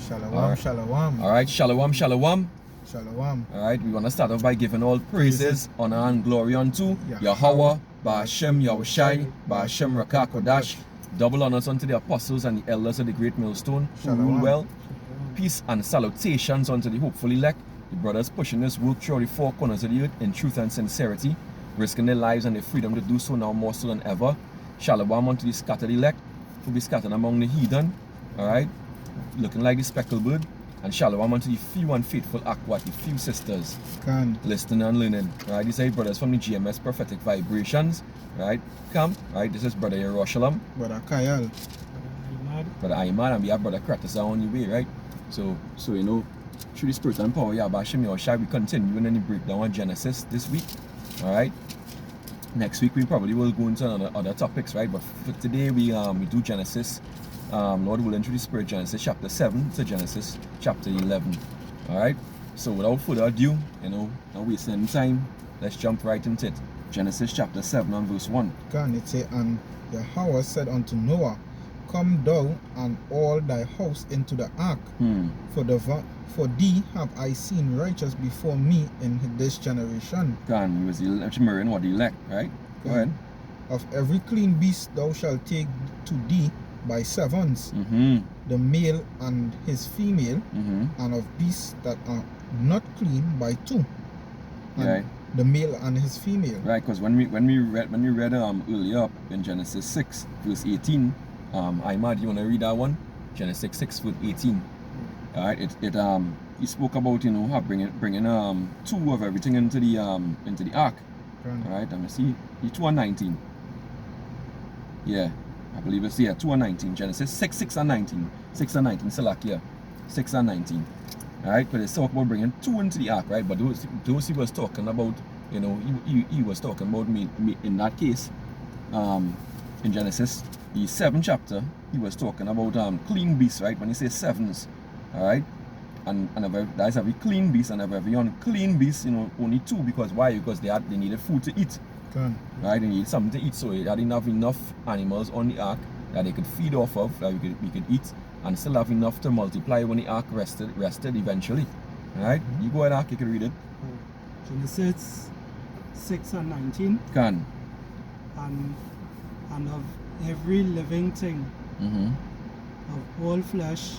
Shalom, shalom. All right, shalom, shalom. Shalom. All right, we want to start off by giving all praises, honor, and glory unto Yahweh, Ba'ashem Yahushai, Ba'ashem Rakah Kodash. Double honors unto the apostles and the elders of the great millstone who rule well. Peace and salutations unto the hopeful elect, the brothers pushing this work through the four corners of the earth in truth and sincerity, risking their lives and their freedom to do so now more so than ever. Shalom unto the scattered elect, who be scattered among the heathen. All right, looking like the speckled bird. And shalom unto the few and faithful Aquat, the few sisters listening and learning. Right, these are brothers from the GMS prophetic vibrations. Right, come. Right, this is brother Yerushalayim, Brother Kayal, brother Ayman, and we have brother Kratos on the way. Right, so you know, through the spirit and power, Ba'ashem Yahushai, we continue in the breakdown of Genesis this week. All right. Next week we probably will go into other topics, right? But for today we do Genesis. Lord willing, through the Spirit, Genesis chapter 7 to Genesis chapter 11. All right. So without further ado, you know, not wasting any time, let's jump right into it. Genesis chapter 7 and verse 1. Can it say, and Yahweh said unto Noah, Come thou and all thy house into the ark, for thee have I seen righteous before me in this generation. He was marrying what the elect, right? Go ahead. Of every clean beast thou shalt take to thee by sevens, the male and his female, and of beasts that are not clean by two, and the male and his female. Right, because when we read earlier up in Genesis 6 verse 18, Ahmad, you want to read that one? Genesis 6 verse 18. All right, he spoke about, you know, bringing two of everything into the ark. All right, let me see, 2 and 19. Yeah. I believe it's 2 and 19. Genesis 6 and 19. 6 and 19. Salakia. 6 and 19. Alright, but it's talk about bringing two into the ark, right? But those he was talking about, you know, he was talking about me in that case. In Genesis, the 7th chapter, he was talking about clean beasts, right? When he says sevens, alright? And that's every clean beast and every unclean beast, you know, only two. Because why? Because they needed food to eat. Right, they need something to eat, so they had enough animals on the ark that they could feed off of, that we could eat, and still have enough to multiply when the ark rested eventually. Alright, you go ahead, Ark, you can read it. Genesis 6 and 19. And of every living thing, of all flesh,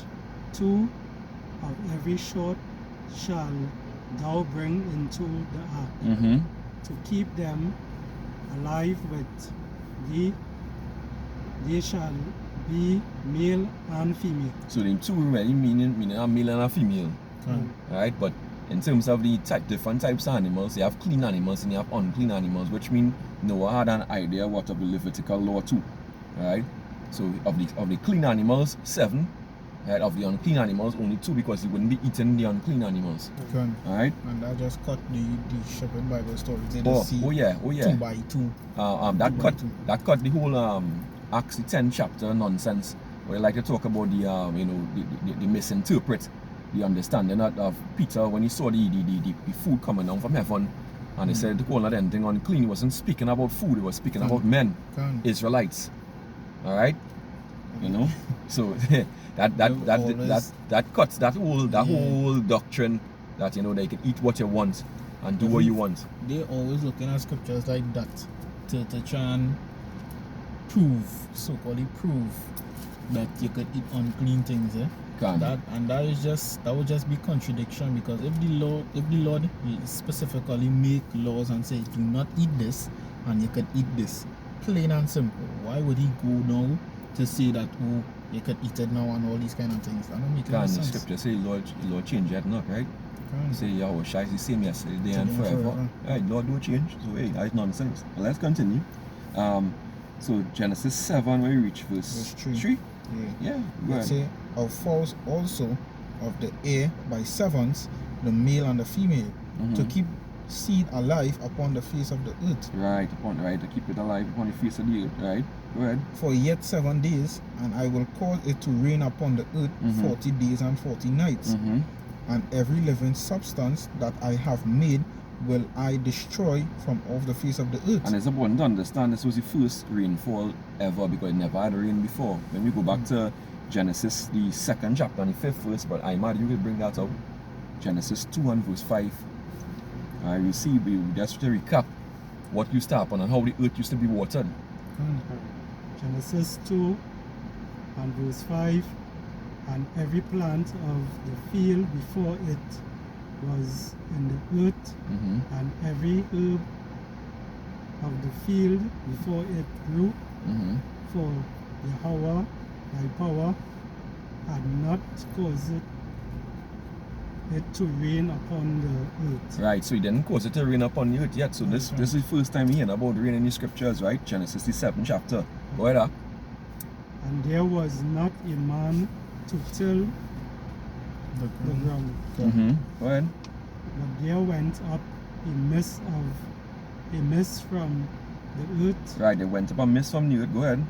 two of every sort shall thou bring into the ark, to keep them alive with thee. They shall be male and female. So the two really meaning a male and a female. Right, but in terms of the different types of animals, you have clean animals and you have unclean animals, which means Noah had an idea what of the Levitical law too. Right? So of the clean animals, 7. Right, of the unclean animals, only 2, because he wouldn't be eating the unclean animals. Alright? And that just cut the Shepherd Bible story. Oh yeah. 2 by 2. That cut the whole Acts the 10th chapter nonsense, where they like to talk about the you know, the misinterpret the understanding of Peter when he saw the food coming down from heaven, and he said the whole of anything unclean. He wasn't speaking about food, he was speaking about men, Israelites. Alright? You know? So that cuts that whole doctrine that, you know, they can eat what you want and do what you want. They're always looking at scriptures like that to try and so-called prove that you could eat unclean things, that would just be contradiction, because if the Lord specifically make laws and say do not eat this and you could eat this, plain and simple, why would he go now to say that you could eat it now and all these kind of things? That don't make any sense. The scripture say Lord change it not, right? Say Yahweh Shai is the same yesterday and forever. Right, Lord don't change. So hey, that's nonsense. But let's continue. So Genesis 7, where we reach verse 3. Yeah. Let's say of fowls also of the air by sevens, the male and the female, to keep seed alive upon the face of the earth. Right, to keep it alive upon the face of the earth, right? Go ahead. For yet 7 days, and I will cause it to rain upon the earth 40 days and 40 nights. And every living substance that I have made will I destroy from off the face of the earth. And it's important to understand this was the first rainfall ever, because it never had rain before. When we go back to Genesis, the 2nd chapter and the 5th verse, but Imad, you will bring that out. Genesis 2 and verse 5. Alright, we see, just to recap what used to happen and how the earth used to be watered. Genesis 2 and verse 5. And every plant of the field before it was in the earth, and every herb of the field before it grew, for Yahweh thy power had not caused it to rain upon the earth. Right, so he didn't cause it to rain upon the earth yet. So this is the first time hearing about rain in the scriptures, right? Genesis the 7th chapter. Go ahead, Ak. And there was not a man to till the ground. Go ahead. But there went up a mist from the earth, Right, they went up a mist from the earth. Go ahead.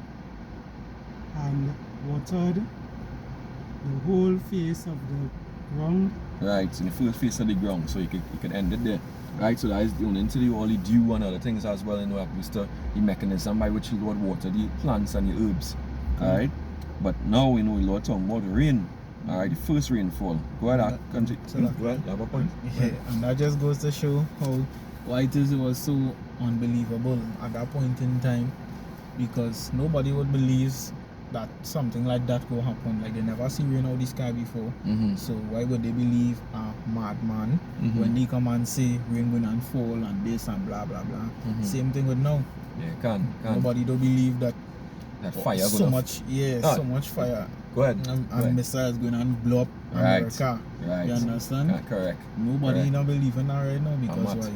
and watered the whole face of the ground. Right, so the first face of the ground, so you could end it there. Right, so that is the only into the all the dew and other things as well, you know, that was the mechanism by which the Lord watered the plants and the herbs. Alright. But now we know the Lord talking about the rain. Alright, the first rainfall. Go ahead, continue. Go ahead, you have a point. Yeah, and that just goes to show why it was so unbelievable at that point in time, because nobody would believe that something like that could happen. Like, they never see rain out the sky before. So why would they believe a madman when they come and say rain going and fall and this and blah blah blah. Same thing with now. Yeah, can. Nobody don't believe that Fire so much so much fire Go ahead. and missiles going and blow up America. Right. You understand? Correct. Nobody don't believe in that right now, because why?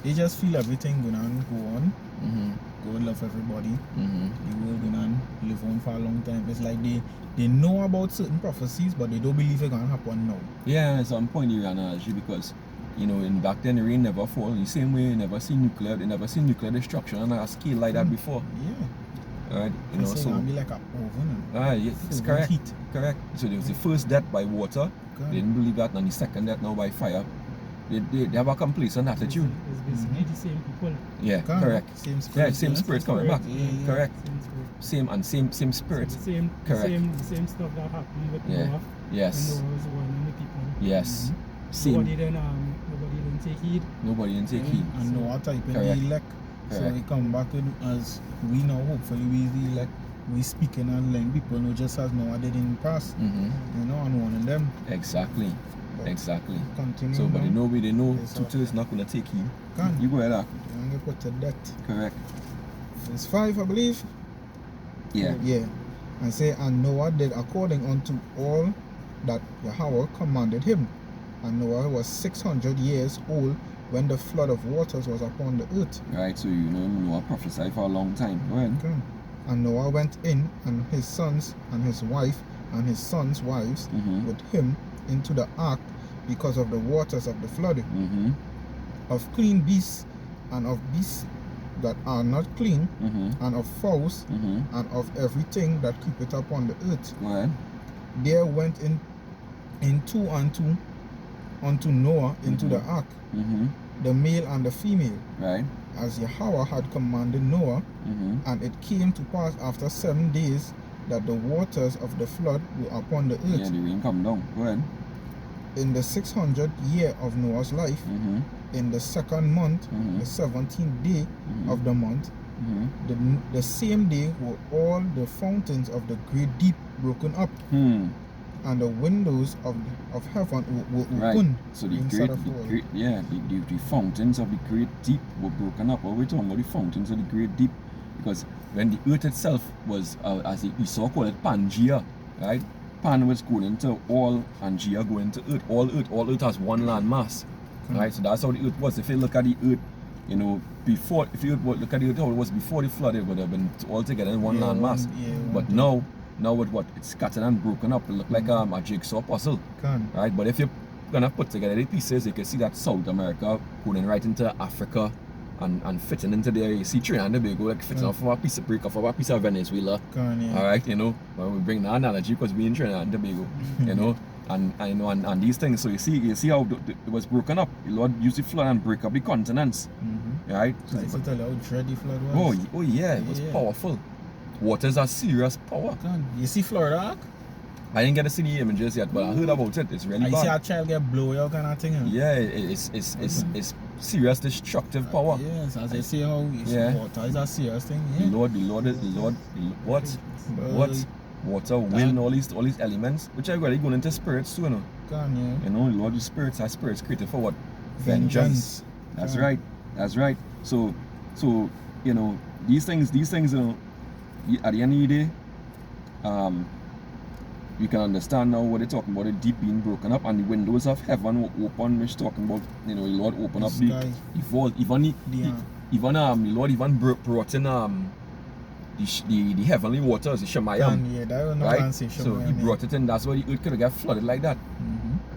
They just feel everything going on go on. God love everybody. The world going on live on for a long time. It's like they know about certain prophecies, but they don't believe it gonna happen now. Yeah, so I'm pointing your analogy because, you know, in back then the rain never fall. In the same way, they never see nuclear destruction on a scale like that before. Yeah. Right? You know, so it'll be like an oven. Yeah, it's correct. Heat. Correct. So there was the first death by water. Correct. They didn't believe that, and the second death now by fire. They have a complacent attitude. It's basically the same people. Yeah, correct. Same spirit. Yeah, same spirit coming back. Yeah. Correct. Same spirit. Same spirit. So the Correct. same stuff that happened with Yeah. Noah. Yes. When Noah was warning the people. Yes. Same. Nobody didn't take heed. Nobody didn't take heed. And Noah type in Correct. the elect. So Correct. we come back with, as we know, hopefully we the elect. We speaking and letting people know, just as Noah did in the past. You know, and warning them. Exactly. But Exactly. Continue. So, but they know Yes, Tutu is not going to take heed. Can. You go ahead, Ak. And you put to death. Correct. Verse 5, I believe. Yeah. Yeah. And say, and Noah did according unto all that Yahweh commanded him. And Noah was 600 years old when the flood of waters was upon the earth. Right, so you know Noah prophesied for a long time. Go ahead. Okay. And Noah went in, and his sons and his wife and his sons' wives with him into the ark, because of the waters of the flood, of clean beasts and of beasts that are not clean, and of fowls and of everything that creepeth upon the earth. Go ahead. There went in two and two unto Noah into the ark, the male and the female, Right. as Yahweh had commanded Noah. And it came to pass after 7 days that the waters of the flood were upon the earth. Yeah, the rain come down. Go ahead. In the 600th year of Noah's life, in the 2nd month, the 17th day of the month, the same day were all the fountains of the great deep broken up, and the windows of heaven were opened. So the inside great, of all. the fountains of the great deep were broken up. What we're talking about, the fountains of the great deep, because when the earth itself was, as the Esau called it, Pangea, right? Pan was going into all, and Gia going into earth. All earth has one land mass, right? So that's how the earth was. If you look at the earth, you know, before, if you look at the earth how it was before the flood, it would have been all together in one land mass. But now with what, it's scattered and broken up, it look like a jigsaw puzzle, right? But if you're gonna put together the pieces, you can see that South America going right into Africa and fitting into there. You see Trinidad and Tobago like fitting off of a piece of break off of a piece of Venezuela. Alright, you know, when we bring the analogy, because we in Trinidad and Tobago, you know, and these things. So you see how it was broken up. The Lord used the flood and break up the continents. Right? So I used to tell you how dread the flood was. Oh yeah, it was powerful. Water's a serious power. Can you see Florida Arc? I didn't get to see the images yet, but I heard about it. It's really I see a bad. child get blown out kind of thing. Huh? Yeah, it's serious destructive power. Yes, as I say how Yeah. water is a serious thing. The Yeah. Lord, what? But What? Water, wind, all these elements, which are really going into spirits too, you know. Can, yeah. You know, the Lord, the spirits are spirits created for what? Vengeance. That's Yeah. right. That's right. So, you know, these things, you know, at the end of the day, you can understand now what they're talking about, the deep being broken up and the windows of heaven were open, which talking about, you know, the Lord open up the Sky. vault, even the Lord even brought in the heavenly waters, the Shemayim. Yeah, that was no Right? fancy So he brought it in, that's why the earth could get flooded like that.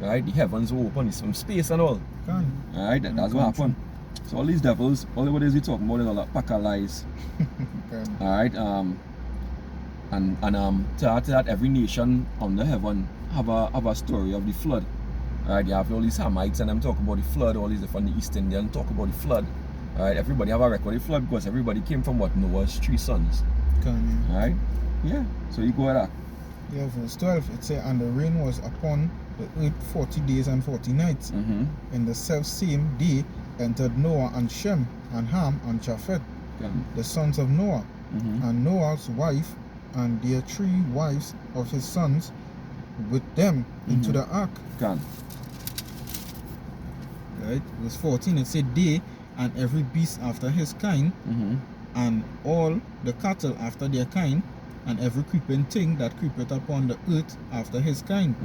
Right? The heavens were open, some space and all. Can. Alright, that's what happened. So all these devils, all what is he talking about is all that pack of lies. Can. Alright, and to that every nation under heaven have a story of the flood. Alright, you have all these Hamites and them talk about the flood, all these different East Indian talk about the flood. Alright, everybody have a record of the flood because everybody came from what? Noah's 3 sons. Can, yeah. Alright? Yeah. So you go at that. Yeah, verse 12, it says, and the rain was upon the earth 40 days and 40 nights. In the self-same day entered Noah and Shem and Ham and Chpt, the sons of Noah, and Noah's wife and their 3 wives of his sons with them into the ark. Right? Verse 14, it said, they and every beast after his kind, and all the cattle after their kind, and every creeping thing that creepeth upon the earth after his kind,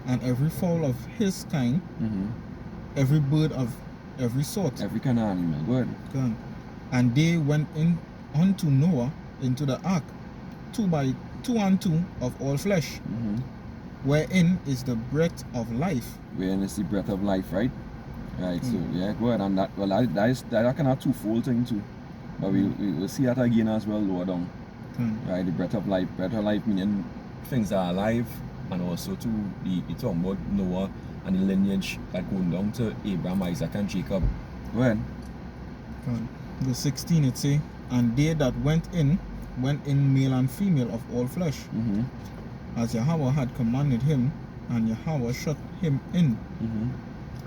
and every fowl of his kind, every bird of every sort. Every kind of animal. Go ahead. Can. And they went in unto Noah into the ark, 2 and 2 of all flesh, wherein is the breath of life. Wherein is the breath of life, right? Right, so yeah, go ahead. And that, well, that kind of twofold thing too. But we'll see that again as well lower down. Right, the breath of life meaning things are alive, and also to the talking about Noah and the lineage that going down to Abraham, Isaac and Jacob. Go ahead. Verse 16 it say, and they that went in male and female of all flesh, as Yahweh had commanded him, and Yahweh shut him in.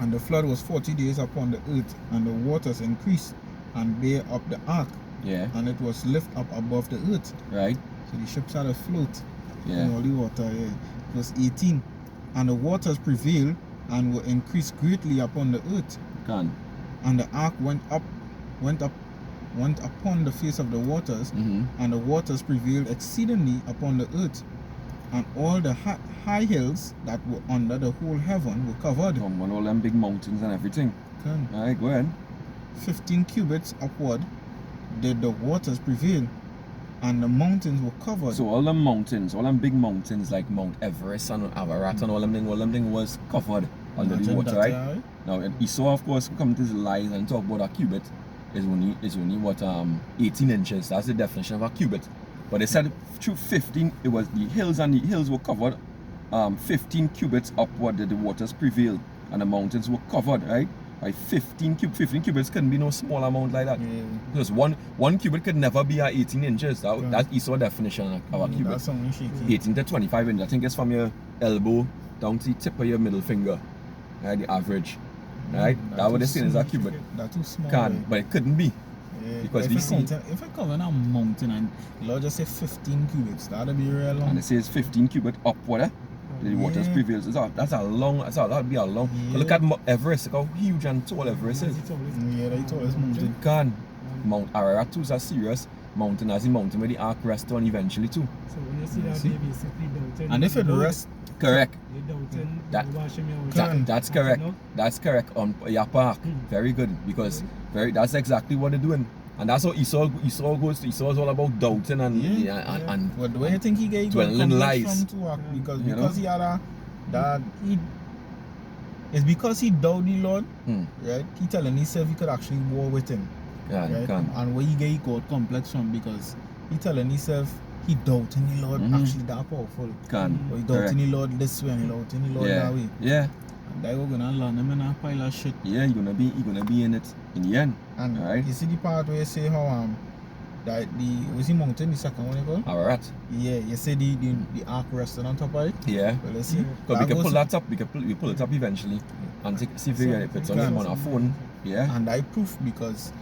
And the flood was 40 days upon the earth, and the waters increased and bare up the ark, and it was lift up above the earth. Right. So the ships had afloat Yeah. in all the water. Yeah. Verse 18, and the waters prevailed and were increased greatly upon the earth. And the ark went upon the face of the waters, and the waters prevailed exceedingly upon the earth, and all the high hills that were under the whole heaven were covered. On all them big mountains and everything. Alright, go ahead. 15 cubits upward did the waters prevail, and the mountains were covered. So all them mountains, all them big mountains like Mount Everest and Ararat and all them thing was covered under the water, right? Now Esau of course come to his lies and talk about a cubit is only what 18 inches. That's the definition of a cubit. But they said through 15 it was the hills were covered 15 cubits upward that the waters prevailed, and the mountains were covered, right? By 15 cubits couldn't be no small amount like that. Yeah. Because one cubit could never be 18 inches. That's Esau definition of a cubit. That's something shaky. 18 to 25 inches. I think it's from your elbow down to the tip of your middle finger. Right, the average. Right? That's what they're saying is a cubit. That's too small. But it couldn't be. Yeah. Because if I cover a mountain and the Lord just say 15 cubits, that'll be real long. And it says 15 cubit upward. The waters prevails. That'd be a long. Yeah. Look at Everest. Look how huge and tall Everest is. Yeah, the tallest mountain. Mount Ararat too is a serious mountain, as the mountain where the ark rests on eventually too. So when you see that, they basically doubting. And if it rests, Correct. They doubting. That's correct. That's correct on your part. Very good, because that's exactly what they're doing. And that's how Esau goes. Esau is all about doubting and but the way you think he got dwelling lies. Because he had it's because he doubted the Lord, right? He telling himself he could actually war with him. Yeah, right? can. And where he get God complex from, because he telling himself he doubting the Lord actually that powerful. Can. But he doubting the Lord this way and he doubting the Lord that way. Yeah. And they were gonna land him in a pile of shit. Yeah, you're gonna be in it in the end. And right. you see the part where you say how was the mountain, the second one you call? Alright. Yeah, you say the ark rested on top of it? Yeah. Well, let's see. Because we can pull that up, we pull it up eventually and see if it's on our phone. Yeah. And I proof because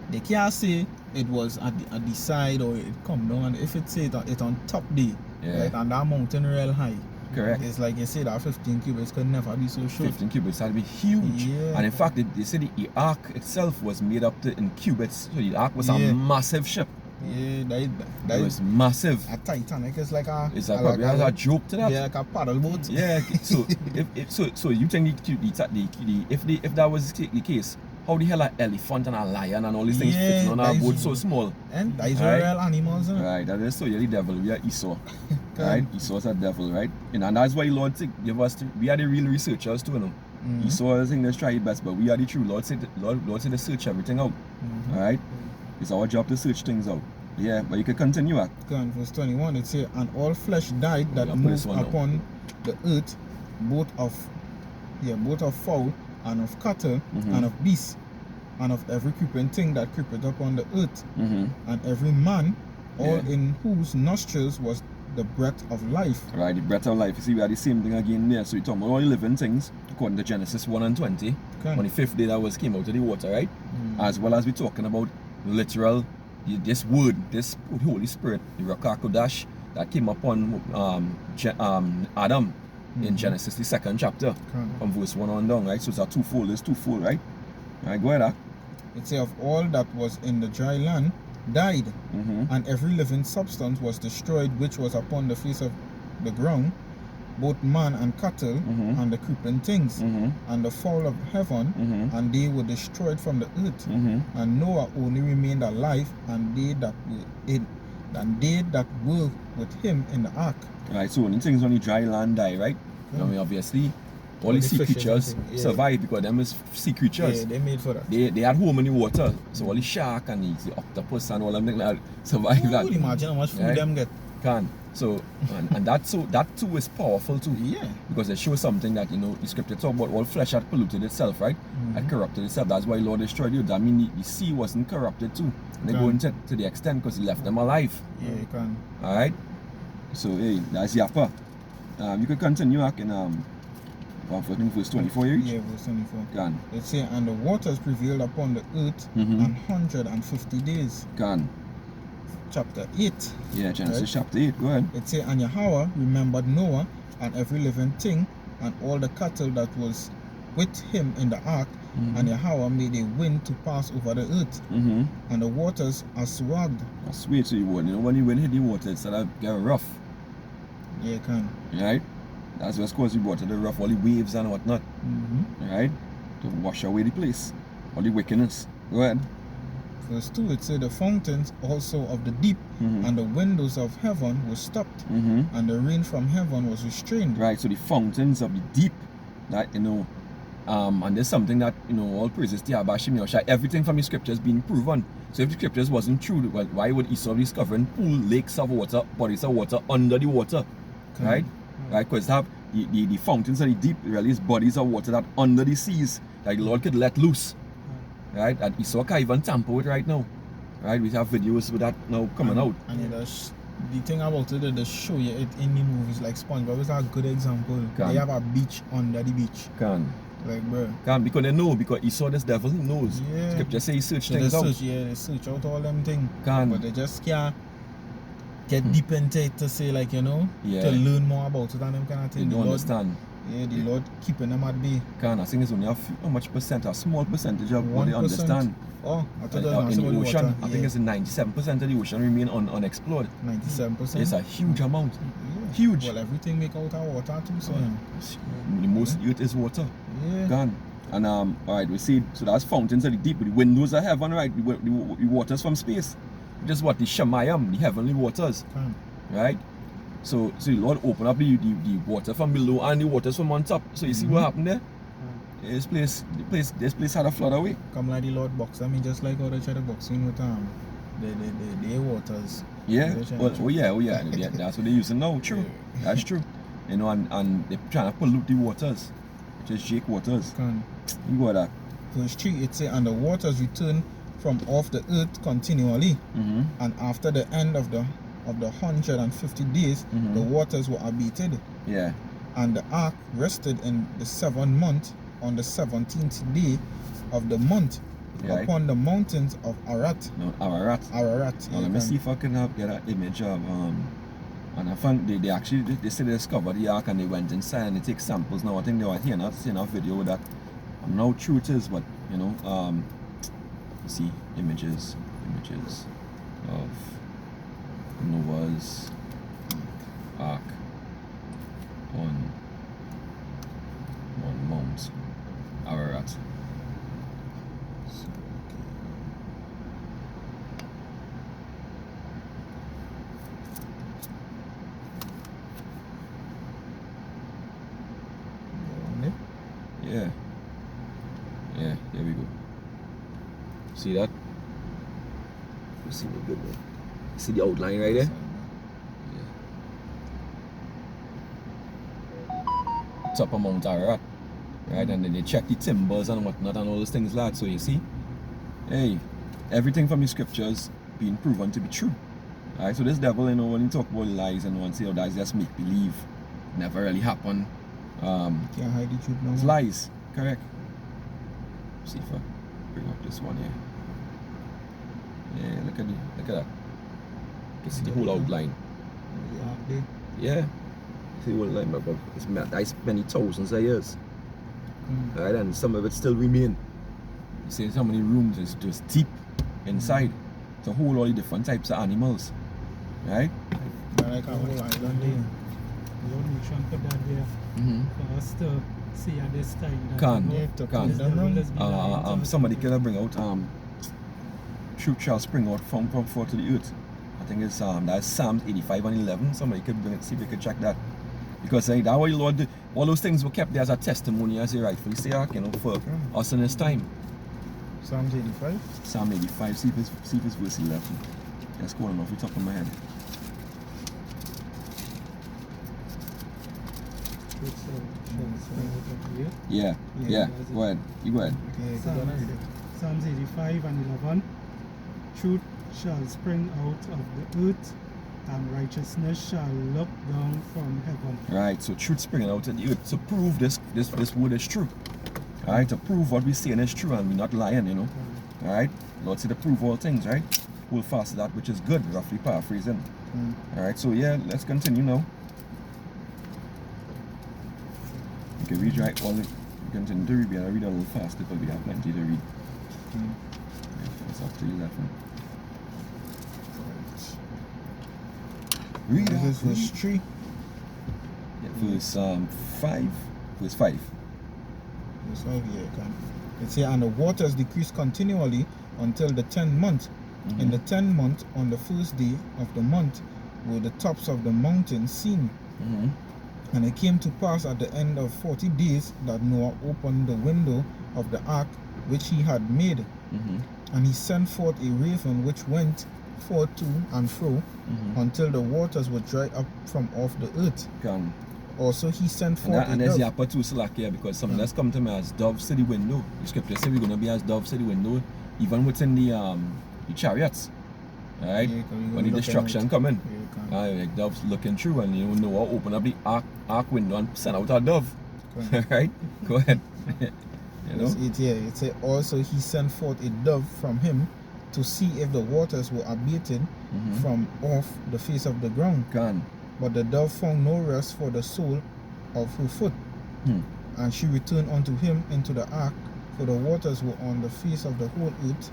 they can't say it was at the side or it come down, and if it say it on top there, Yeah. right, and that mountain real high. Correct. It's like you say that 15 cubits could never be so short. 15 cubits had to be huge. Yeah. And in fact, they said the ark itself was made up in cubits. So the ark was a Yeah. massive ship. Yeah, that It was massive. a Titanic is like a It's probably has a joke to that. yeah, like a paddle boat. Yeah. So so you think if that was the case, how the hell an elephant and a lion and all these things Yeah, fitting on our that is- boat so small? And that is Right. real animals, isn't it? Right, that is so you're the devil, we are Esau. Okay. Right? Esau's a devil, right? And that's why Lord said give us we are the real researchers too, you know. Mhm. Esau is saying let's try it best, but we are the true. Lord said to search everything out. Mhm. Alright? It's our job to search things out. Yeah, but you can continue. Can verse 21 it says, and all flesh died that Yeah, put moved this one down. upon the earth, both of fowl and of cattle Mhm. and of beasts and of every creeping thing that creepeth upon the earth, Mm-hmm. and every man, all Yeah. in whose nostrils was the breath of life. Right, the breath of life. You see, we are the same thing again there. So we talk about all the living things, according to Genesis 1 and 20. Okay. On the fifth day that was came out of the water, right? Mhm. As well as we talking about literal, this word, this Holy Spirit, the Rakakodash, that came upon Adam in Mhm. Genesis, the 2nd chapter, Okay. from verse 1 on down, right? So it's twofold, right? Right, go ahead, It says, of all that was in the dry land died, Mm-hmm. and every living substance was destroyed which was upon the face of the ground, both man and cattle, Mhm. and the creeping things, Mm-hmm. and the fowl of heaven, Mm-hmm. and they were destroyed from the earth. Mm-hmm. And Noah only remained alive, and they that were with him in the ark. Right, so when things on the dry land die, right? I mean, obviously, all All the the sea fishes creatures and things, yeah. survive because them is sea creatures. Yeah, they made for that. They had home in the water, so all the shark and the octopus and all them things like that survive that. Ooh, imagine how much food Right. them get. Can so and that too is powerful too, Yeah. because it shows something that the scripture talk about all flesh had polluted itself, right? Had Mhm. corrupted itself. That's why Lord destroyed you. That means the sea wasn't corrupted too. And they Can. go into to the extent because he left them alive. Yeah, you can. All right. So hey, that's Yappa. You can continue back in verse 24 here. Yeah, verse 24. Can. It says, and the waters prevailed upon the earth Mhm. 150 days. Can. Chapter 8. Yeah, Genesis Right. chapter 8. Go ahead. It says, and Yahweh remembered Noah and every living thing and all the cattle that was with him in the ark, and Yahweh made a wind to pass over the earth, Mm-hmm. and the waters assuaged. I swear to you, boy. When you hit the water, it's that get rough. Yeah, you can. Right? That's what's caused the water, the rough, all the waves and whatnot. Mm-hmm. Right? To wash away the place. All the wickedness. Go ahead. Verse 2, it said, the fountains also of the deep Mhm. and the windows of heaven were stopped, Mm-hmm. and the rain from heaven was restrained. Right, so the fountains of the deep, that and there's something that all praises to Abashim Yosha, everything from the scriptures being proven. So if the scriptures wasn't true, well, why would Esau be discovering pool, lakes of water, bodies of water under the water? Okay. Right? Right, because the fountains of the deep really is bodies of water that under the seas that the Lord could let loose. Right? And Esau can't even tamper with right now. Right? We have videos with that now coming out. And the thing about it, they show you it in the movies, like SpongeBob is a good example. Can. They have a beach under the beach. Like, bro. Because they know, because Esau, this devil, he knows. Yeah. Scripture say he search So they things out. they search out all them things. Can. But they just can't get deep into it to say, like, Yeah. to learn more about it and them kind of They thing. don't understand. Yeah, the Lord keeping them at bay. I think it's only how much percent, a small percentage of what they 1%. understand. Oh, I thought In that's the about ocean, water. I think it's 97% of the ocean remain unexplored. 97%. It's a huge amount. Yeah. Huge. Well, everything make out of water too, so. The most earth is water. Yeah. Gone. And alright, we see, so that's fountains of the deep, the windows of heaven, right? The waters from space. Just what the Shemayim, the heavenly waters, Can. right? So the Lord opened up the water from below and the waters from on top. So you see what happened there? This place had a flood away. Come like the Lord box. I mean, just like how they try to boxing with the waters. Yeah. They try Well, to- oh yeah. That's what they're using now. True. That's true. And they're trying to pollute the waters. Just Jake waters. Can. You got that. Verse 3, it says, and the waters returned from off the earth continually, Mm-hmm. and after the end of the 150 days, Mhm. the waters were abated, Yeah. and the ark rested in the 7th month on the 17th day of the month Right. upon the mountains of Ararat. No, Ararat. Ararat. Now, let me see if I can get an image of and I found they actually they said they discovered the ark and they went inside and they take samples. Now I think they were here not seeing a video with that. I'm not true it is, but you know, see images of Noah's ark on Mount Ararat. Yeah. Yeah, here we go. See that? You see the good one. See the outline right there? Yeah. Top of Mount Ararat. Right, and then they check the timbers and whatnot and all those things like that. So you see, hey, everything from the scriptures being proven to be true. Alright, so this devil, you know, when he talk about lies and one say, oh, that's just make believe, never really happen. Can't hide the truth now. It's lies, correct. See if I bring up this one here. Yeah, look at that. You can see the whole outline. Yeah. See the whole outline, but it's many thousands of years. Right, and some of it still remain. You see how many rooms is just deep inside to hold all the different types of animals. Right? Like a whole island there. Lord, we try and put that there for us to see at this time. That Can't. this devil is behind Somebody can bring out truth shall spring out from forth to the earth. I think it's that's Psalms 85 and 11. Somebody could bring it, see if we could check that. Because that what the Lord did, all those things were kept there as a testimony, as you rightfully say, you know, for us in this time. Psalms 85? Psalm 85, see if it's verse 11. Let's go on off the top of my head. Yeah. Go ahead. You go ahead. Okay, Psalms 85 and 11. Truth shall spring out of the earth, and righteousness shall look down from heaven. Right, so truth springing out of the earth to prove this word is true. Alright, to prove what we're saying is true and we're not lying, you know. Alright, Lord said to prove all things, right? Hold fast to that which is good, roughly paraphrasing. Alright, so yeah, let's continue now. You can read right all the, you continue to read, we read a little faster but we have plenty to read. It's up to you, that one. Read This is verse 3. Yeah, verse 5. Verse 5. Verse 5, yeah, you can. It says, and the waters decreased continually until the 10th month. In the 10th month, on the first day of the month, were the tops of the mountains seen. And it came to pass at the end of 40 days that Noah opened the window of the ark which he had made. And he sent forth a raven which went forth to and fro until the waters were dried up from off the earth. Also he sent forth and a there's the dove. upper two slack here because some that's come to me as doves to the window. The scripture says we're gonna be as doves to the window, even within the chariots. Right? Yeah, when the destruction coming. Yeah, Like doves looking through and you know Noah open up the ark window and send out a dove. Right? Go ahead. You know? Verse 8 here, it says, also he sent forth a dove from him to see if the waters were abated from off the face of the ground. But the dove found no rest for the sole of her foot. And she returned unto him into the ark, for the waters were on the face of the whole earth.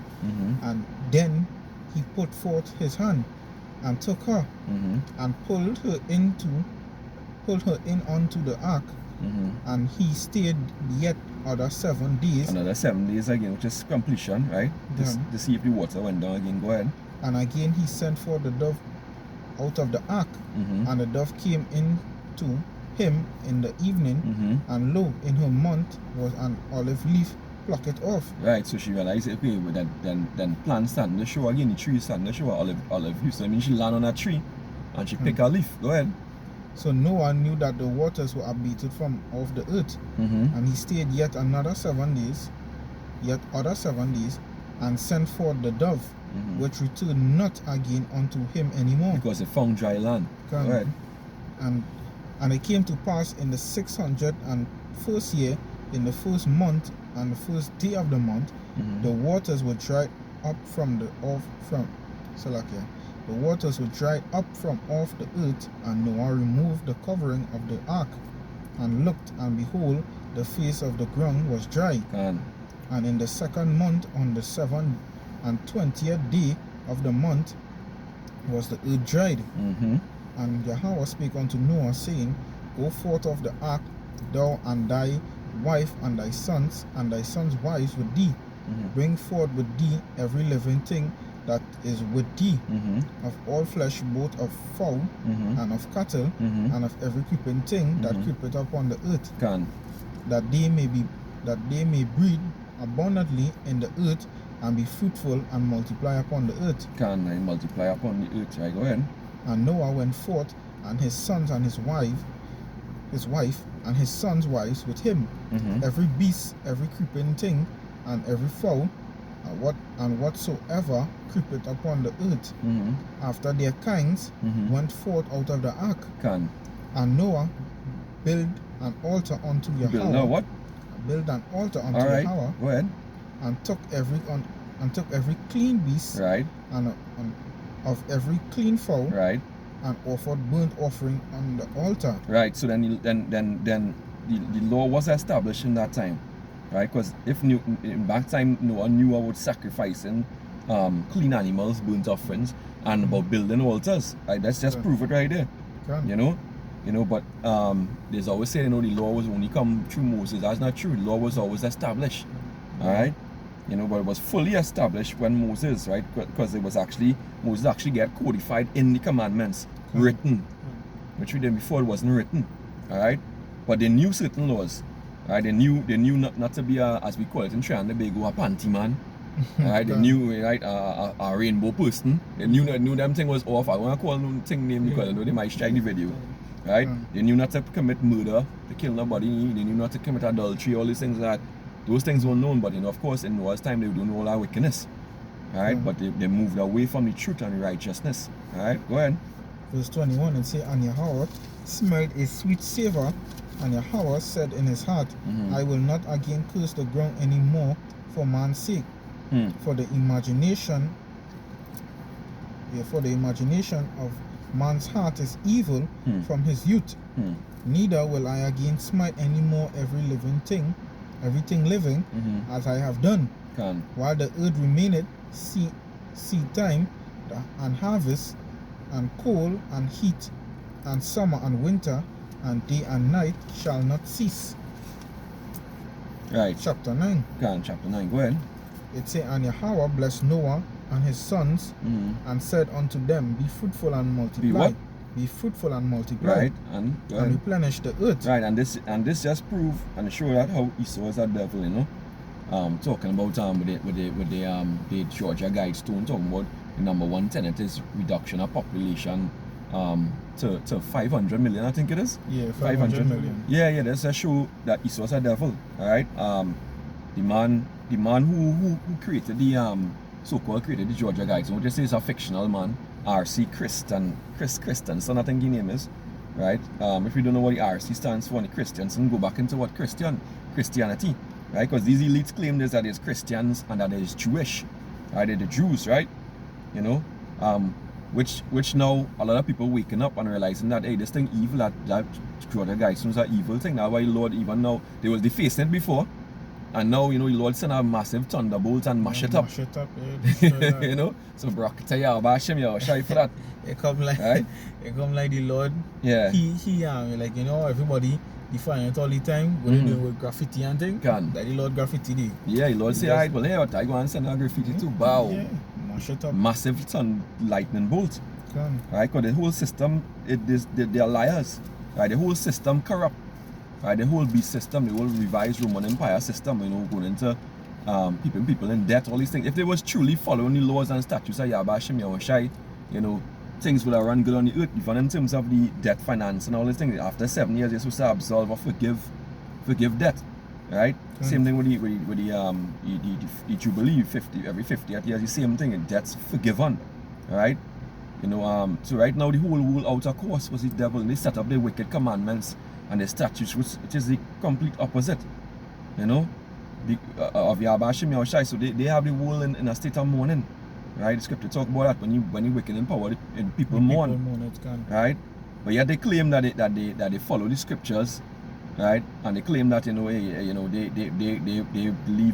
And then he put forth his hand and took her and pulled her in unto the ark. And he stayed yet other 7 days. Another 7 days again, which is completion, right? To see if the water went down again. Go ahead. And again he sent forth the dove out of the ark, and the dove came in to him in the evening, and lo, in her mouth was an olive leaf plucked off. Right, so she realized, okay, with that, then plant stand the show again, the tree stand the show, olive leaf. So I mean, she land on a tree, and she pick a leaf. Go ahead. So Noah knew that the waters were abated from off the earth, and he stayed yet another 7 days, yet other 7 days, and sent forth the dove, which returned not again unto him anymore. Because it found dry land. Can- Go ahead. And it came to pass in the 601st year, in the first month and the first day of the month, the waters were dried up from the waters were dried up from off the earth, and Noah removed the covering of the ark, and looked, and behold, the face of the ground was dry. And in the second month, on the 720th day of the month, was the earth dried. And Yahweh spake unto Noah, saying, Go forth of the ark, thou and thy wife and thy sons wives with thee. Bring forth with thee every living thing that is with thee, of all flesh, both of fowl and of cattle, and of every creeping thing that creepeth upon the earth, that they may breed abundantly in the earth, and be fruitful and multiply upon the earth. Can I multiply upon the earth? Right, go ahead. And Noah went forth, and his sons and his wife, and his sons' wives with him, every beast, every creeping thing, and every fowl, and whatsoever creepeth upon the earth, after their kinds, went forth out of the ark. And Noah built an altar unto Yahweh. Build an altar unto Yahweh. Go ahead. And took every clean beast, and of every clean fowl, and offered burnt offering on the altar. Right. So then the law was established in that time, right? Because in back time Noah knew about sacrificing clean animals, burnt offerings, and about building altars. Right. Let's just prove it right there. But there's always saying, the law was only come through Moses. That's not true. The law was always established. All right. But it was fully established when Moses, right? Because Moses actually get codified in the commandments, written, which we did before it wasn't written, all right? But they knew certain laws, right? They knew not to be as we call it in Trinidad and Tobago, a panty man, all right? They knew, right, a rainbow person. They knew them thing was off. I want to call them thing name because I know they might strike the video, right? They knew not to commit murder, to kill nobody. They knew not to commit adultery, all these things that. Those things were known, but of course in Noah's time they don't know all our wickedness. Alright, but they moved away from the truth and the righteousness. Alright, go ahead. Verse 21, and say, And Yahweh smelled a sweet savor, and Yahweh said in his heart, I will not again curse the ground any more for man's sake. For the imagination of man's heart is evil from his youth. Neither will I again smite any more everything living, as I have done. While the earth remaineth, seed time, and harvest, and cold, and heat, and summer, and winter, and day and night shall not cease. Right. Chapter 9. Chapter 9, go ahead. It say, And Yahweh blessed Noah and his sons, and said unto them, Be fruitful and multiply. Be what? Be fruitful and multiply. Right, and replenish the earth. Right, and this just prove and show that how Esau is a devil, talking about with the Georgia Guidestone, talking about the number one tenet is reduction of population to 500 million, I think it is. Yeah, 500 million. Yeah, that's a show that Esau is a devil. Alright. The man who created the so-called created the Georgia Guidestone, we'll just say it's a fictional man. Chris Christensen, I think his name is, right? If you don't know what the RC stands for, the Christensen, go back into what Christianity, right? Because these elites claim this, that it's Christians and that it's Jewish, right? They're the Jews, right? Which now a lot of people waking up and realizing that, hey, this thing evil, that Georgia Guidestone is an evil thing. That's why Lord, even now, they was defacing it before. And now, Lord send a massive thunderbolt and mash it up. Mash it up, yeah. So Brakataya Bashim, you're shy for that. It come like the Lord. Yeah. He everybody define it all the time. What they do with graffiti and thing. That the Lord graffiti did. Yeah, the Lord say, alright, well, hey, I go and send a graffiti too. Bow. Yeah. Mash it up. Massive lightning bolt. Right? Because the whole system, they are liars. Right? The whole system corrupt. Right, the whole beast system, the whole revised Roman Empire system, going into keeping people in debt, all these things. If they was truly following the laws and statutes of Yabashim Yahushai, things would have run good on the earth, even in terms of the debt finance and all these things. After 7 years, you're supposed to absolve or forgive debt. right? Same thing with the Jubilee 50 every 50th year, the same thing. Debts forgiven, right? So right now the whole outer course was the devil, and they set up the wicked commandments and the statutes, which is the complete opposite, of Yabashim Yahushai. So they have the whole in a state of mourning, right? The scripture talk about that when you wicked in power, and people mourn, right? But yet they claim that they follow the scriptures, right? And they claim that they believe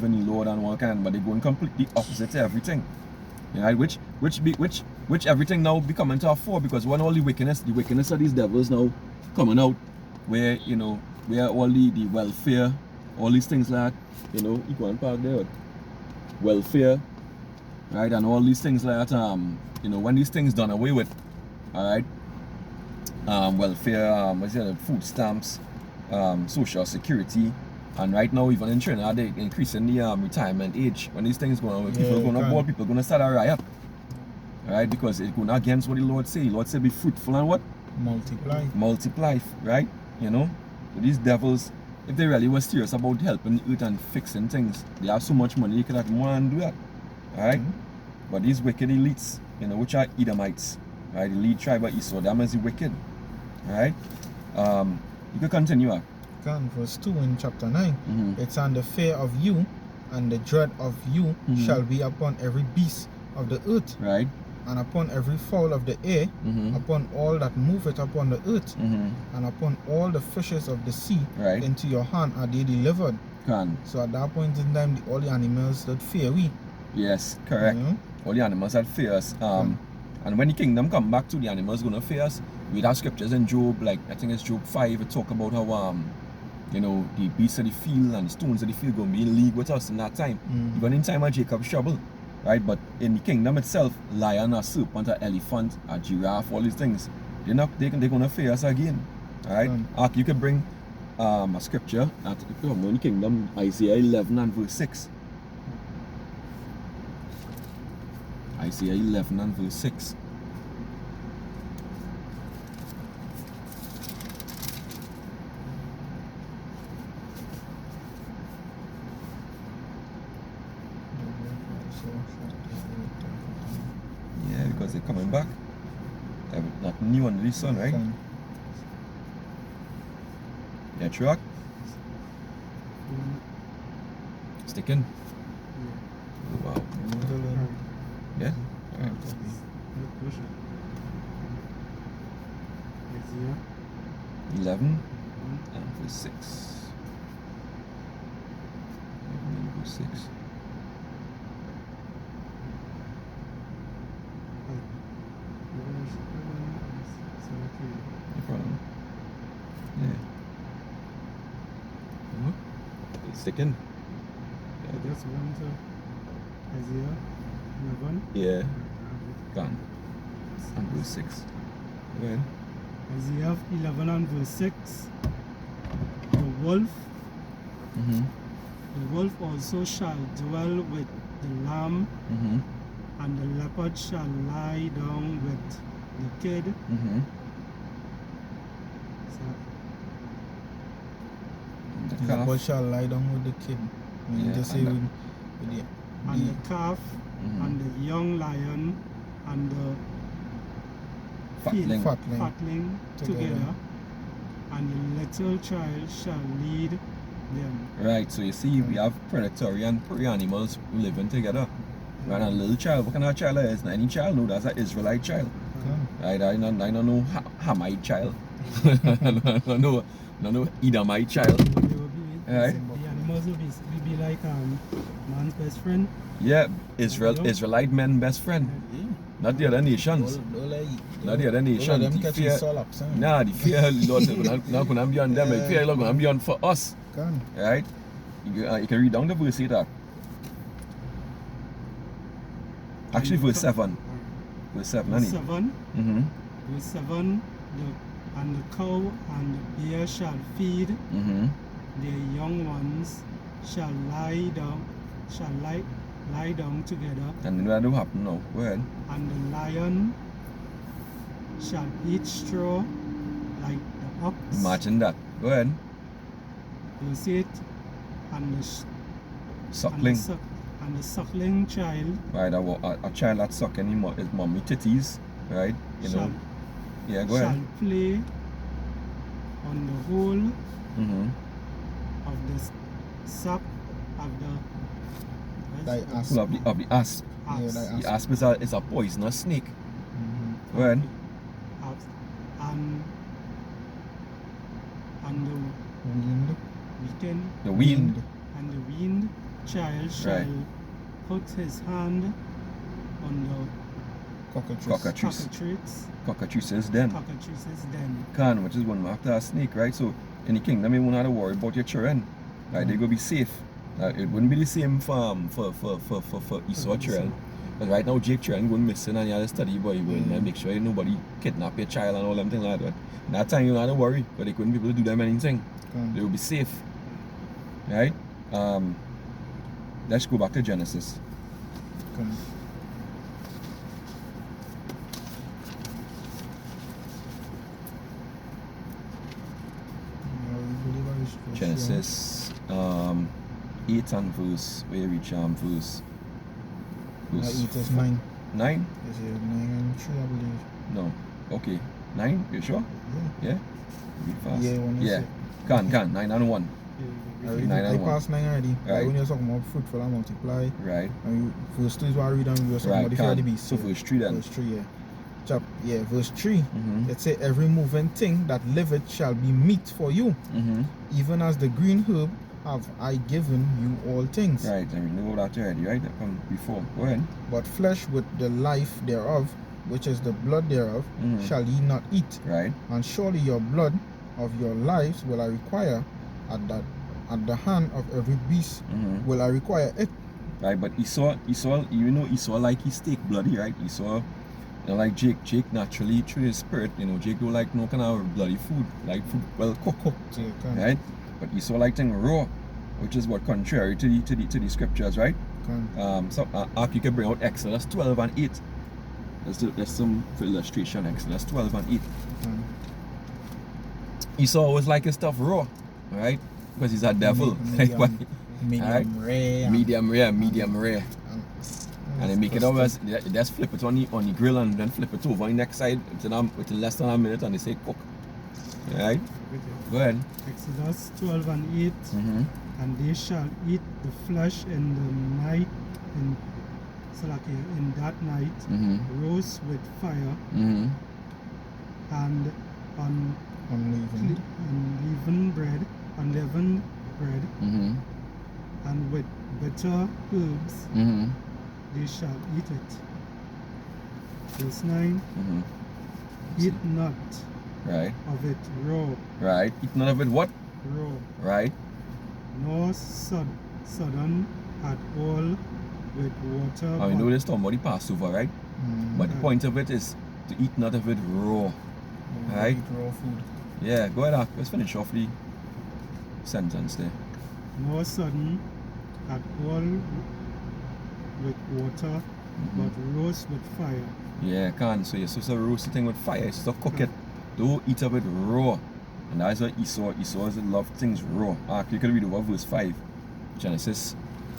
in the Lord and all kind, but they're going completely opposite to everything, right? Which everything now becoming to a fore, because when all the wickedness of these devils now coming out, where where all the welfare, all these things like that, you go and park there, welfare, right, and all these things like that, when these things done away with, all right, welfare, food stamps, social security, and right now even in Trinidad they increasing the retirement age. When these things going on, people going to board, people going to start a riot, right? Because it's going against what the Lord say. Lord say be fruitful and what? Multiply, right? So these devils, if they really were serious about helping the earth and fixing things, they have so much money they could have more and do that, right? But these wicked elites, which are Edomites, right? The lead tribe of Esau, them is the wicked, right? You can continue. Verse 2 in chapter 9, it's and the fear of you and the dread of you shall be upon every beast of the earth, right, and upon every fowl of the air, upon all that moveth upon the earth, and upon all the fishes of the sea. Right. Into your hand are they delivered. So at that point in time, all the animals that fear we. Yes, correct. All the animals that fear us. And when the kingdom come back to, the animals gonna fear us. We have scriptures in Job, like I think it's Job 5, it talk about how the beasts of the field and the stones of the field gonna be in league with us in that time. Even in time of Jacob's trouble, right? But in the kingdom itself, lion, a serpent, an elephant, a giraffe, all these things, they're gonna fear us again, right? You can bring a scripture at the kingdom, Isaiah 11 and verse 6. Isaiah 11 and verse 6. Yeah, because they're coming back. They're not new under the sun, right? Yeah, truck. Sticking. Oh, wow. Yeah? Alright. 11 and verse 6. 11 and verse 6. No problem. Yeah. It's sticking. I just went to Isaiah 11. Yeah. Gone. And verse 6. Go ahead. Isaiah 11 and verse 6. The wolf also shall dwell with the lamb, and the leopard shall lie down with the kid. The leopard shall lie down with the kid. And the calf, and the young lion, and the fatling together, and the little child shall lead them. Right, so you see, we have predatory and prey animals living together. Right, and a little child, what kind of child is? Any child? No, that's an Israelite child. Right, I don't know Hamite child. I don't know Edomite child. Right. The animals will be like man's best friend. Yeah, Israelite men best friend. Not the other nations. Not the other nations. The fear Lord not gonna be on them. The fear Lord gonna be on for us. Right? You can read down the verse that. Actually verse 7. Verse 7, Verse 7. Verse 7, and the cow and the bear shall feed, their young ones shall lie down together. And what will happen now? Go ahead. And the lion shall eat straw like the ox. Imagine that. Go ahead. Verse 8, and the Suckling. and the suckling child Right, a child that sucking his mommy titties, right? You know. Yeah, go shall ahead. play on the hole Mm-hmm. of the sac of the Like asp. Full of the asp. Yeah, like The asp. asp is a poisonous snake. Mm-hmm. Go ahead. and Wind. The wind. and the weaned child shall Right. put his hand on the Cockatrice. Cockatrices then. cockatrice's den. Can, which is one after a snake, right? So in the kingdom you won't have to worry about your children. Right, they go be safe. It wouldn't be the same for Esau children. But right now Jake children going missing and you have to study boy and make sure nobody kidnap your child and all them things like that. In that time you don't have to worry, but they couldn't be able to do them anything. They will be safe. Right? Let's go back to Genesis. Okay. Genesis 8 and verse, where you reach verse 8 is 9. 9? Is it 9 and 3, I believe? No. Okay. 9? You sure? Yeah? Read fast. Yeah, when you Yeah. say- Can. 9 and 1. I passed 9 already. Right. Like when you're talking about fruitful and multiply, Right. and you, verse 2 is what I read, and we were talking about the Right. fear of the Can. beast. So verse 3 then. Verse 3, yeah. Verse 3. Mm-hmm. It say, every moving thing that liveth shall be meat for you, Mm-hmm. even as the green herb have I given you all things. Right. And we know that already, right? That come before. Go ahead. But flesh with the life thereof, which is the blood thereof, Mhm. shall ye not eat. Right. And surely your blood of your lives will I require at the hand of every beast Mm-hmm. will I require it. Right, but Esau, Esau like his steak bloody, right? Esau, like Jake naturally through his spirit, Jake don't like no kind of bloody food, like food well cooked, Yeah, can. right? But Esau like thing raw, which is what contrary to the scriptures, right? Can. So after you can bring out Exodus 12 and 8. There's some illustration, Exodus 12 and 8. Can. Esau always like his stuff raw, right? Because he's a devil. Medium rare. Medium rare. And they make it over, they just flip it on the grill and then flip it over on the next side within less than a minute and they say cook. Alright? Go ahead. Exodus 12 and 8. Mm-hmm. And they shall eat the flesh in the night, in that night, Mm-hmm. roast with fire, Mm-hmm. and Unleavened. unleavened bread, Mm-hmm. and with bitter herbs Mm-hmm. they shall eat it. Verse 9, Mm-hmm. eat not Right. of it raw, Right. Eat none of it what? raw, Right. nor sodden at all with water. Oh, you know this talking about the Passover, right? But the point of it is to eat none of it raw. Right. Eat raw food. Yeah, go ahead. Let's finish off the sentence there. Nor sodden at all with water, but roast with fire. Yeah, can. So you're supposed to roast the thing with fire. You're supposed to cook it. Don't eat of it raw. And that's why Esau love things raw. You can read over verse 5. Genesis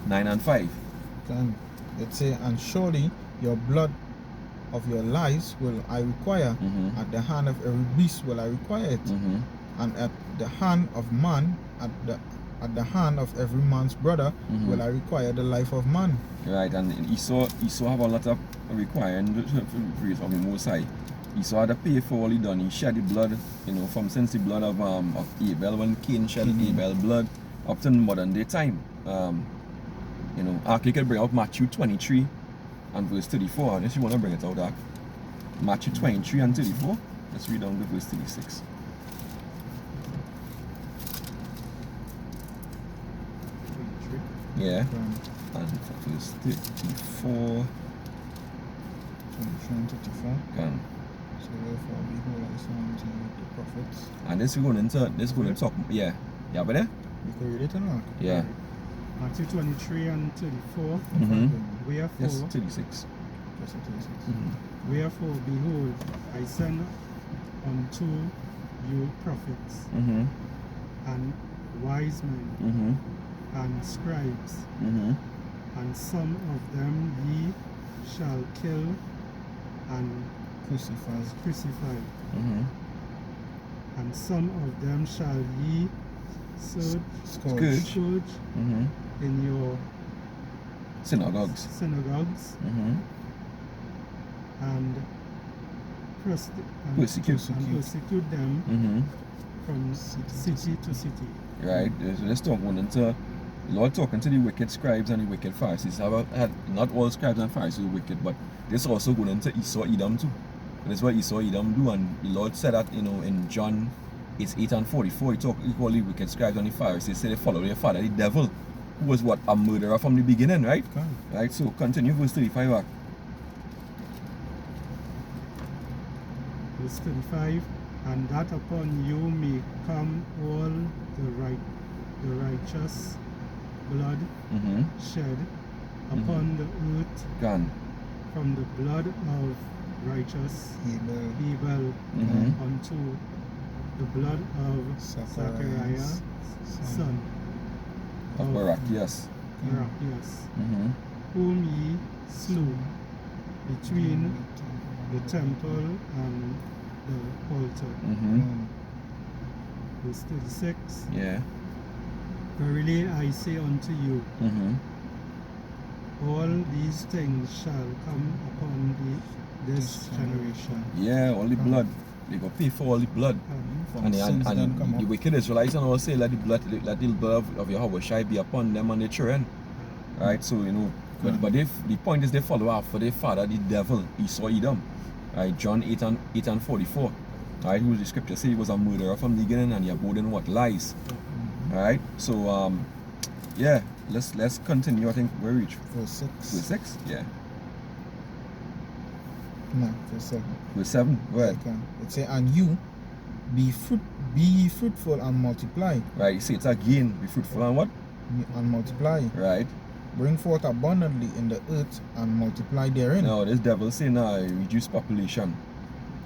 9 and 5. Can. It say, and surely your blood of your lives will I require. Mm-hmm. At the hand of every beast will I require it. Mm-hmm. And at the hand of man, at the hand of every man's brother, Mhm. will I require the life of man. Right, and Esau have a lot of requiring from the Most High. Esau had to pay for all he done. He shed the blood, from since the blood of Abel, when Cain shed Abel blood, up to modern day time. Ark, you could bring out Matthew 23 and verse 34, unless you want to bring it out, Ark. Matthew 23 and 34. Let's read down to verse 36. Yeah, and verse 34. 23 and 34. Can. So therefore, behold, I send unto you the prophets. And this is going to talk. Yeah, but there. You can read it or not? Yeah. Matthew 23 and 34. Mhm. Wherefore, Yes, 36. Just 36. Mm-hmm. wherefore, behold, I send unto you prophets Mm-hmm. and wise men, Mm-hmm. and scribes, Mm-hmm. and some of them ye shall kill and crucify, Mm-hmm. and some of them shall ye Scourge. scourge Mm-hmm. in your Synagogues. synagogues, Mm-hmm. and persecute them Mm-hmm. from city to city. Right. So let's talk one into Lord talking to the wicked scribes and the wicked Pharisees. Not all scribes and Pharisees were wicked, but this also going into Esau Edom too. And that's what Esau Edom do, and the Lord said that, in John 8 and 44, he called the wicked scribes and the Pharisees, say they follow their father, the devil, who was what? A murderer from the beginning, right? Okay. Right, so continue verse 35 back. Verse 35, and that upon you may come all the righteous blood Mm-hmm. shed upon the earth, Gone. from the blood of righteous Abel Mm-hmm. unto the blood of Zacharias, son Of Barachias. Barachias, Mm-hmm. whom ye slew between the temple and the altar. Mm-hmm. Verse 36, Yeah. verily I say unto you, Mm-hmm. all these things shall come upon this generation. Yeah, all the blood. They go pay for all the blood. And the wicked Israelites and all say, let the blood of Yahweh shall be upon them and their children. Right? So, but the point is they follow after their father, the devil, Esau Edom. Right? John 8 and 44. Right? Who the scripture say he was a murderer from the beginning and he abode in what? Lies. Right? So, yeah, let's continue. I think we reach Verse 6. verse 6. Yeah. No, verse 7. Verse 7. Go ahead. It say, and you be ye fruitful and multiply. Right, you see it's again, be fruitful and what? And multiply. Right. Bring forth abundantly in the earth and multiply therein. Now this devil say reduce population.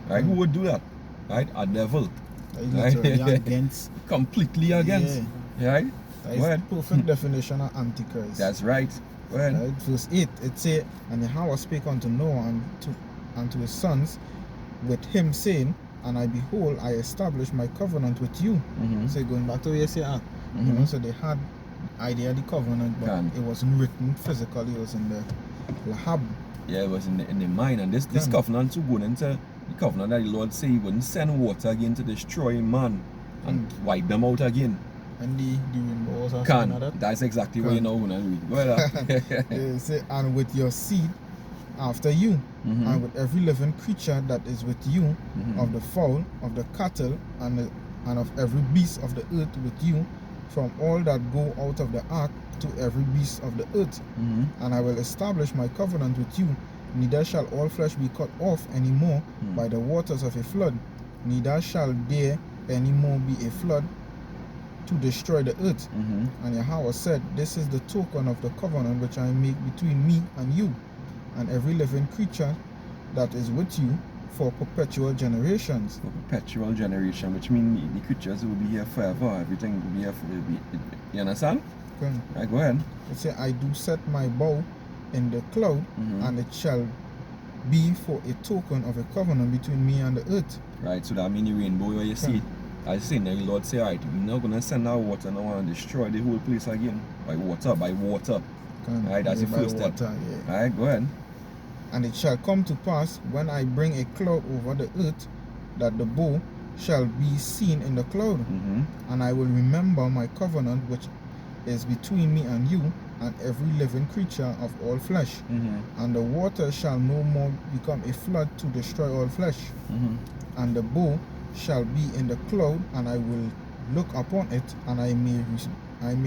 Right? Who would do that? Right? A devil. That is literally against. Completely against. Yeah. Right? That is the perfect definition of Antichrist. That's right. Go ahead. Right? Verse 8, it say, and Yahweh spake unto Noah and to his sons with him, saying, and I behold, I establish my covenant with you. Mm-hmm. So going back to where you say, so they had idea of the covenant, but it wasn't written physically, it was in the Lahab. Yeah, it was in the mind. And this covenant too going into the covenant that the Lord say he wouldn't send water again to destroy man and wipe them out again. And the rainbows or something like that. That's exactly what you know when I read. Go ahead. They say, and with your seed after you, and with every living creature that is with you, of the fowl, of the cattle, and of every beast of the earth with you, from all that go out of the ark to every beast of the earth. And I will establish my covenant with you, neither shall all flesh be cut off any more by the waters of a flood, neither shall there any more be a flood to destroy the earth. And Yahweh said, this is the token of the covenant which I make between me and you, and every living creature that is with you for perpetual generations. For perpetual generation, which means the creatures will be here forever. Everything will be here forever. You understand? Okay. Right, go ahead. It says, I do set my bow in the cloud, and it shall be for a token of a covenant between me and the earth. Right, so that means the rainbow where you see. I say now the Lord say, alright, we're not gonna send our water now and destroy the whole place again. By water. Right, that's the first step. Alright, go ahead. And it shall come to pass, when I bring a cloud over the earth, that the bow shall be seen in the cloud. And I will remember my covenant which is between me and you, and every living creature of all flesh. And the water shall no more become a flood to destroy all flesh. And the bow shall be in the cloud, and I will look upon it, and I may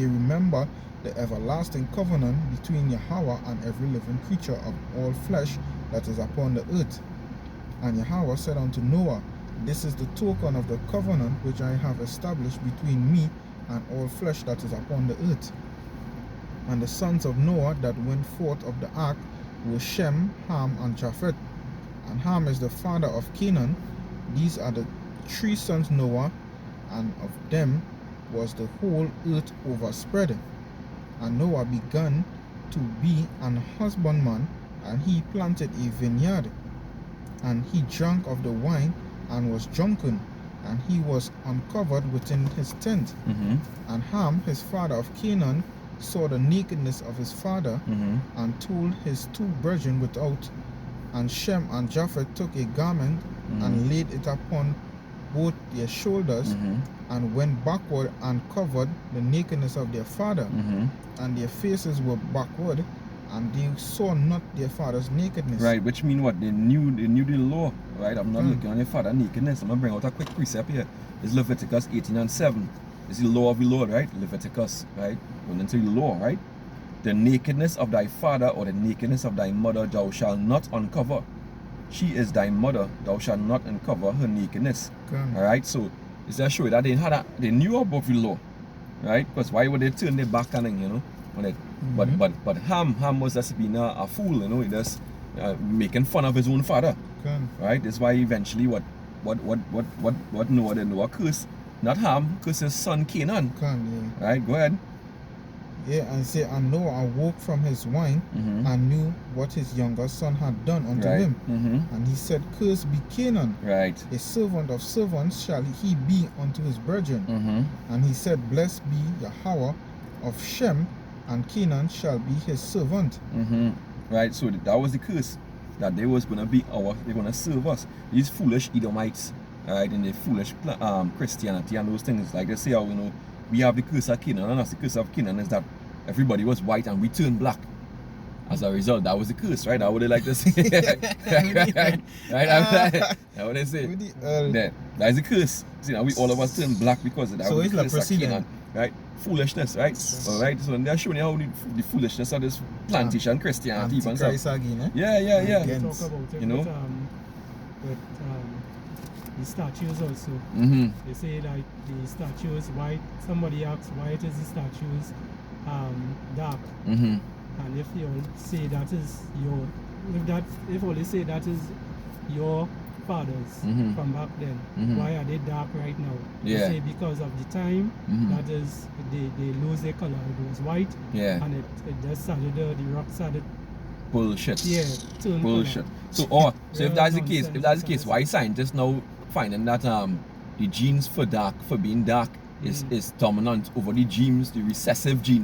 remember the everlasting covenant between Yahweh and every living creature of all flesh that is upon the earth. And Yahweh said unto Noah, this is the token of the covenant which I have established between me and all flesh that is upon the earth. And the sons of Noah that went forth of the ark were Shem, Ham, and Japheth. And Ham is the father of Canaan. These are the three sons Noah, and of them was the whole earth overspread. And Noah began to be an husbandman, and he planted a vineyard. And he drank of the wine and was drunken, and he was uncovered within his tent. And Ham, his father of Canaan, saw the nakedness of his father, and told his two brethren without. And Shem and Japheth took a garment and laid it upon both their shoulders, and went backward and covered the nakedness of their father, and their faces were backward, and they saw not their father's nakedness. Right, which mean what? They knew the law, right? I'm not looking on your father's nakedness. I'm gonna bring out a quick precept here. It's Leviticus 18:7. It's the law of the Lord, right? Leviticus, right? Going into the law, right? The nakedness of thy father or the nakedness of thy mother thou shalt not uncover. She is thy mother, thou shalt not uncover her nakedness. Alright, so it's just show you that they knew about the law, right? Because why would they turn their back on it, you know? On it. But Ham was just being a fool, you know, he just making fun of his own father. Right? That's why eventually what Noah cursed, not Ham, cursed his son Canaan. Right, go ahead. Yeah, and say, and Noah awoke from his wine and knew what his younger son had done unto him. And he said, Cursed be Canaan. Right. A servant of servants shall he be unto his brethren. And he said, Blessed be Yahweh of Shem, and Canaan shall be his servant. Right, so that was the curse, that they was gonna be they're gonna serve us. These foolish Edomites, right, and the foolish Christianity and those things, like they say, how, you know, we have the curse of Canaan, and that's the curse of Canaan is that everybody was white and we turned black. As a result, that was the curse, right? How would they like to say? right? That's what they say. That is the curse. See, now all of us turned black because of that. So it's curse leprosy, of Canaan, right? Foolishness, right? Alright, so they're showing you how the foolishness of this plantation Christianity and stuff. Again, eh? Yeah. We talk about it, you know, with the statues also. They say like the statues white. Somebody asks why it is the statues dark. And if you all say that is your, if all they say that is your fathers from back then, why are they dark right now? Yeah. They say because of the time, that is they lose their color. It was white, and it just started the rock started bullshit. Yeah, bullshit. Color. So if that's the case, why scientists now finding that the genes for being dark is dominant over the genes, the recessive gene,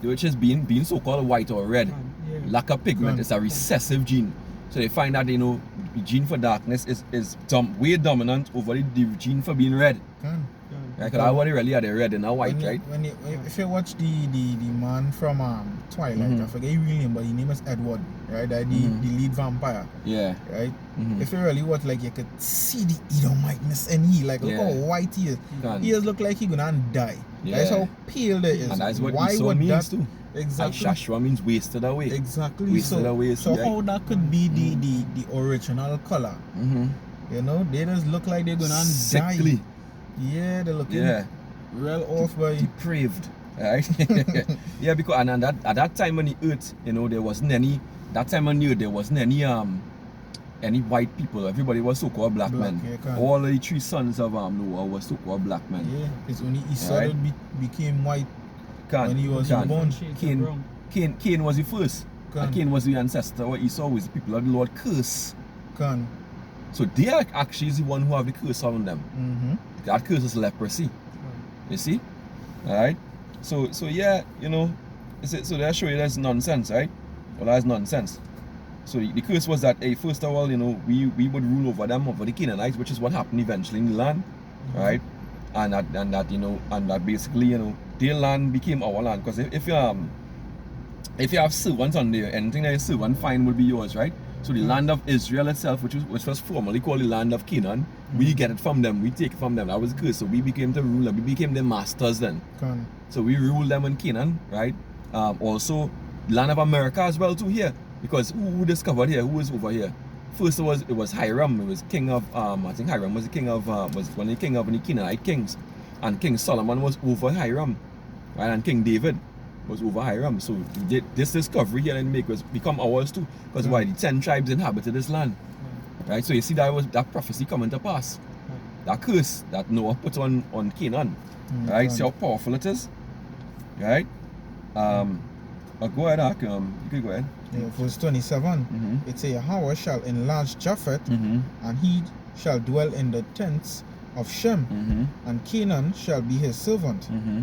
which is being so-called white or red. Lack of pigment is a recessive gene. So they find that, you know, the gene for darkness is way dominant over the gene for being red. Right? Because what they really are, they're red and not white, right? If you watch the man from Twilight, I forget his real name, but his name is Edward, right? The lead vampire. Yeah. Right? If you really watch, like, you could see the Edomiteness in he, like, look how white he is. He just look like he gonna die. That's how pale they is. And that's what why Esau would means that, too. Exactly. And Shashua means wasted away. Exactly. Wasted away. So how that could be the original color? You know, they just look like they're gonna sickly. die. Yeah, they're looking real off by depraved. Right? Yeah, because and at that time on the earth, you know, there wasn't any any white people. Everybody was so-called black men. All of the three sons of Noah were so-called black men. Yeah, it's only Esau that became white when he was born. Cain was the first. Cain was the ancestor, or Esau was the people of the Lord curse. So they are actually the one who have the curse on them. That curse is leprosy. You see? Alright? So yeah, you know, so they show you that's nonsense, right? Well, that's nonsense. So the curse was that, hey, first of all, you know, we would rule over them, over the Canaanites, which is what happened eventually in the land, right? And that you know, and that basically, you know, their land became our land. Because if you have servants on there, anything that your servant find will be yours, right? So the land of Israel itself, which was formerly called the land of Canaan, we get it from them, we take it from them. That was the curse. So we became the ruler, we became the masters then. So we ruled them in Canaan, right? Also, land of America as well too here. Because who discovered here? Who was over here? First it was Hiram. It was king of I think Hiram was the king of was one of the king of the Canaanite kings, and King Solomon was over Hiram, right? And King David was over Hiram. So this discovery here and become ours too. Because why? The 10 tribes inhabited this land, right? So you see that prophecy coming to pass, that curse that Noah put on Canaan, right? See how powerful it is, right? Go ahead, Ak. You can go ahead. Yeah, verse 27. Mm-hmm. It say Yahweh shall enlarge Japheth, Mm-hmm. and he shall dwell in the tents of Shem, Mm-hmm. and Canaan shall be his servant. Mm-hmm.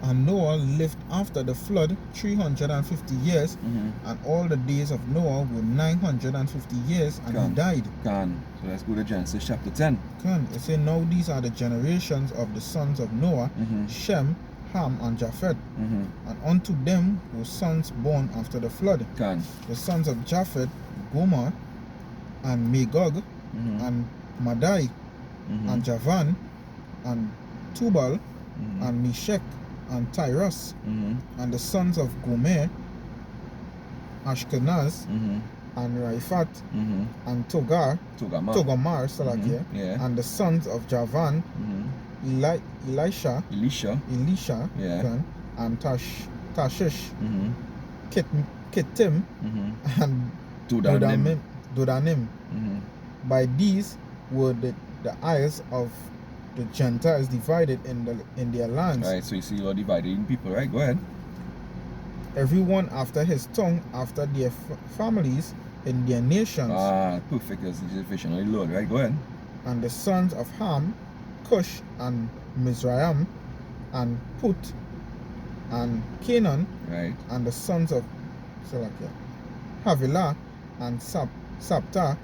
And Noah lived after the flood 350 years, Mm-hmm. and all the days of Noah were 950 years, and he died. So let's go to Genesis chapter 10. It say, now these are the generations of the sons of Noah, Mm-hmm. Shem, Ham, and Japheth. Mm-hmm. And unto them were sons born after the flood. The sons of Japheth, Gomer, and Magog, Mm-hmm. and Madai, Mm-hmm. and Javan, and Tubal, Mm-hmm. and Meshech, and Tyrus. Mm-hmm. And the sons of Gomer, Ashkenaz, Mm-hmm. and Riphat, Mm-hmm. and Togarmar, Salakia. Mm-hmm. Yeah. And the sons of Javan, Mm-hmm. Elisha, Yeah. and Tashish, Mm-hmm. Kittim, Mm-hmm. and Dodanim. Dodanim. Mm-hmm. By these were the isles of the Gentiles divided in their lands, Right, so you see you're divided in people, right? Go ahead. everyone after his tongue, after their families, in their nations. Perfect. That's the division of the Lord, right? Go ahead. And the sons of Ham, Cush, and Mizraim, and Put, and Canaan, Right. and the sons of Havilah, and Sapta,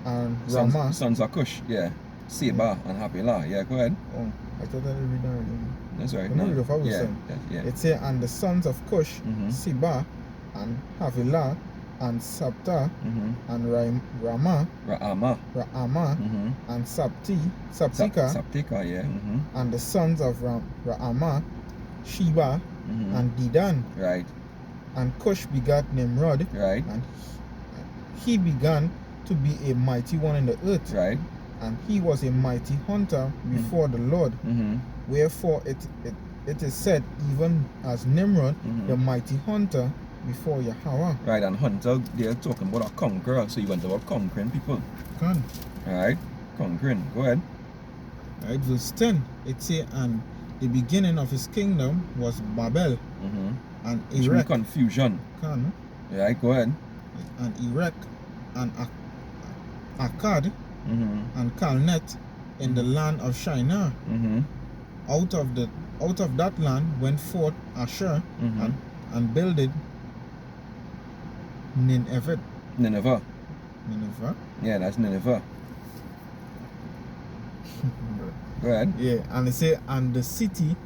and Ramah. Sons of Cush, yeah. Seba and Havilah. Yeah, go ahead. Oh, I thought I read that already. That's right. Let me read the Bible saying. Yeah. It says, and the sons of Cush, Mhm. Seba, and Havilah, and Sapta, Mm-hmm. and Ramah, Ra'ama. Mm-hmm. and Saptika, Saptika, yeah. Mm-hmm. and the sons of Ramah, Sheba, Mm-hmm. and Dedan. Right. And Cush begat Nimrod, Right. and he began to be a mighty one in the earth, Right. and he was a mighty hunter before the Lord. Mm-hmm. Wherefore it is said, even as Nimrod, Mhm. the mighty hunter before Yahweh. Right, and Hunter, they're talking about a conqueror, so you went about conquering people. Can. Alright, conquering. Go ahead. Right, verse 10, it says, and the beginning of his kingdom was Babel, Mm-hmm. and Which means Erech, confusion. Can, Right, go ahead. and Erech, and Akkad, Mm-hmm. and Calnet in the land of Shinar. Mm-hmm. Out of that land went forth Asher, Mm-hmm. and builded Nineveh. Nineveh. Yeah, that's Nineveh. Go ahead. Yeah, and it say, and the city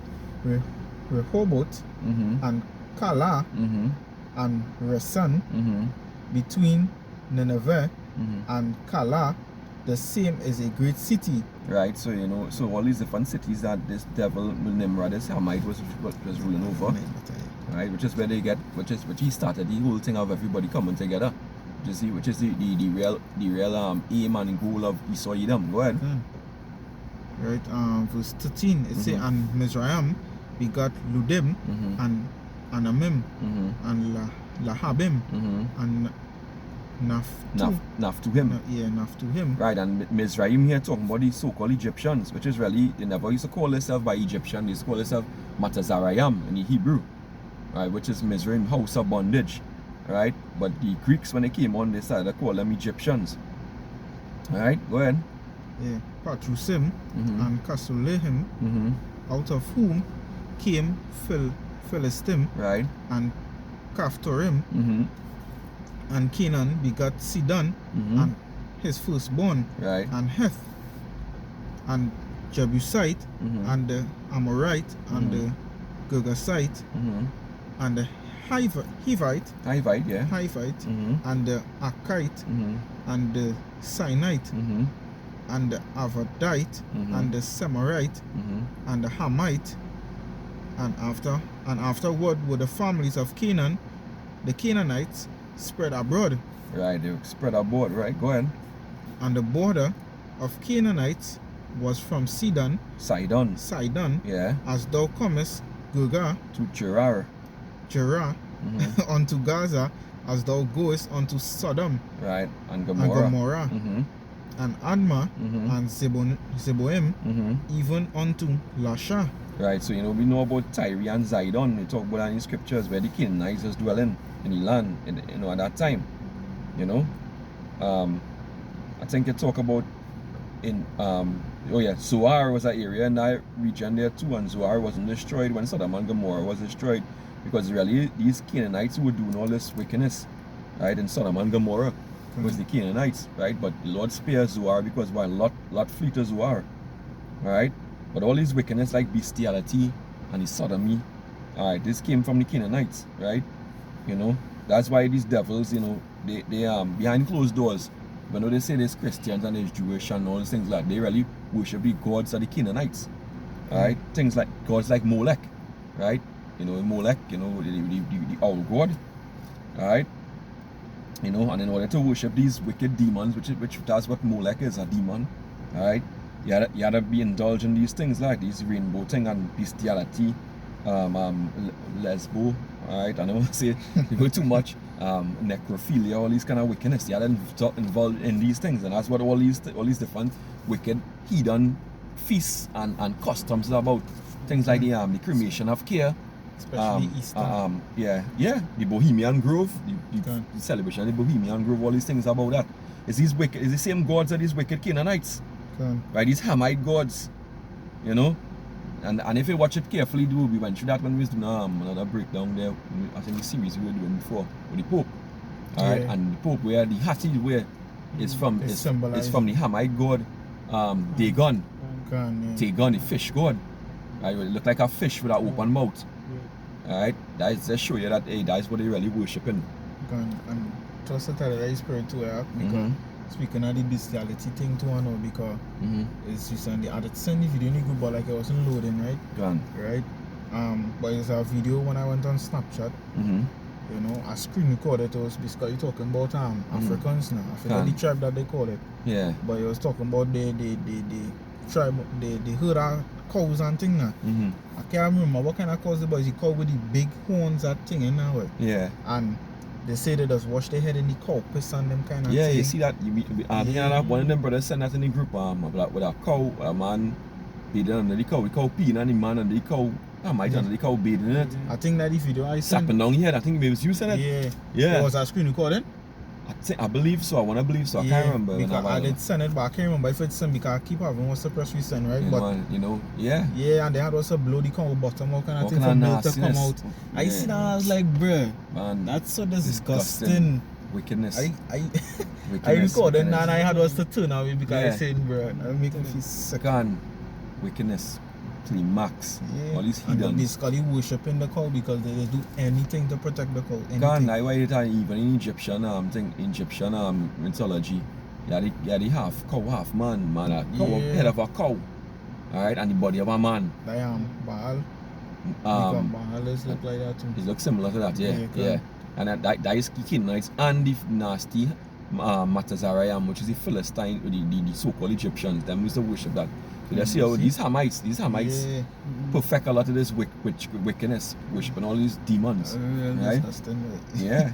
Rehoboth, Mm-hmm. and Kala, Mm-hmm. and Resan, Mm-hmm. between Nineveh Mm-hmm. and Kala, the same is a great city. Right, so you know, so all these different cities that this devil Nimrod, this Hamite was ruling over, right? Which is where they get, which he started the whole thing of everybody coming together. Which is the real aim and goal of Esau Edom. Go ahead. Right, verse 13, it say, Mhm. and Mizraim begot Ludim, Mm-hmm. and Anamim, Mm-hmm. and Lahabim, Mm-hmm. and Naf to him. Naphtuhim. Right, and Mizraim here talking about the so-called Egyptians, which is really, they never used to call themselves by Egyptian, they used to call themselves Matazarayam in the Hebrew, right, which is Mizraim, house of bondage, right, but the Greeks, when they came on, they started to call them Egyptians. Alright, go ahead. Yeah, Patrusim, Mm-hmm. and Kasulehim, Mm-hmm. out of whom came Philistim, Right. and Caphtorim, Mm-hmm. and Canaan begot Sidon, Mm-hmm. and his firstborn, Right. and Heth, and Jebusite, Mm-hmm. and the Amorite, and the Girgasite, Mm-hmm. and the Hivite, Hivite, yeah. Mm-hmm. and the Akite, Mm-hmm. and the Sinite, Mm-hmm. and the Avadite, Mhm. and the Semorite, Mm-hmm. and the Hamite, and afterward were the families of Canaan. The Canaanites spread abroad, Right, they spread abroad, right? Go ahead. and the border of Canaanites was from Sidon, Sidon. yeah, as thou comest, Gurga, To Gerar. Jerah, Mm-hmm. unto Gaza, as thou goest unto Sodom, Right, and and Gomorrah. Gomorrah, Mm-hmm. and Admah, Mm-hmm. and Zeboim, Mm-hmm. even unto Lasha. Right, so we know about Tyre and Zidon. They talk about that in the scriptures where the Canaanites was dwelling in the land, at that time. I think it talk about Zoar was an area in that region there too, and Zoar wasn't destroyed when Sodom and Gomorrah was destroyed, because really these Canaanites who were doing all this wickedness, right, in Sodom and Gomorrah was the Canaanites, right? But the Lord spared Zoar because Lot flee to Zoar, right? But all these wickedness like bestiality and the sodomy, alright, this came from the Canaanites, right? That's why these devils, they behind closed doors, when they say there's Christians and there's Jewish and all these things like, they really worship the gods of the Canaanites, right? Things like gods like Molech, right? Molech, the owl god, right? And in order to worship these wicked demons, which that's what Molech is, a demon, right? You had to be indulged in these things like these rainbow thing and bestiality, lesbo, right? I don't want to say too much. Necrophilia, all these kind of wickedness. You had to involved in these things, and that's what all these different wicked heathen feasts and customs are about. Things like the cremation of care, especially Easter. The Bohemian Grove, the celebration of the Bohemian Grove, all these things about that. It's the same gods as these wicked Canaanites. Right, these Hamite gods, and if you watch it carefully, we went through that when we was doing another breakdown there. I think the series we were doing before with the Pope, alright, and the Pope where the Hattie where is from the Hamite god, Dagon, Dagon, the fish god. Right, it looked like a fish with an open mouth. Alright, that's just show you that that's what they really worshiping. And trust the right spirit to because. Speaking of the bestiality thing too, I know, because it's recently I had sent the video in the group, but like it wasn't loading, right? Right. But it's a video when I went on Snapchat. I screen recorded. It was basically talking about Africans now. I forget the tribe that they call it. Yeah. But it was talking about the tribe, they herd of cows and thing now. I can't remember what kind of cows it was. The cow with the big horns, that thing in that way. Yeah. And they say they just wash their head in the cow piss and them kind of thing. You see that? One of them brothers sent that in the group with a cow, a man bathing under the cow peeing and the man under the cow, under the cow bathing in it. I think that the video I sent. Slapping down here, I think maybe it was you sent it. Yeah. Was that screen recording? I believe so. I want to believe so. I can't remember. Because I did send it, but I can't remember if it's sent because I keep having what's the press we send, right? Yeah, and they had also blow the cow bottom, all kind of thing for milk to come out. I see that, I was like, bruh, man, that's so disgusting. Wickedness. I recorded and I had us to turn away because I said, bruh, that make me feel sick. Wickedness. Max. All these heathens. And basically worshiping the cow because they do anything to protect the cow. Even in Egyptian mythology, you had the half cow, half man, head of a cow. Alright, and the body of a man. Baal. Baal is look like that too. It looks similar to that, yeah. And that is Canaanites and the nasty Matazarayam, which is the Philistine, the so-called Egyptians. Them used to worship that. So let's see how these Hamites perfect a lot of this wickedness, worshiping all these demons. Right? Yeah.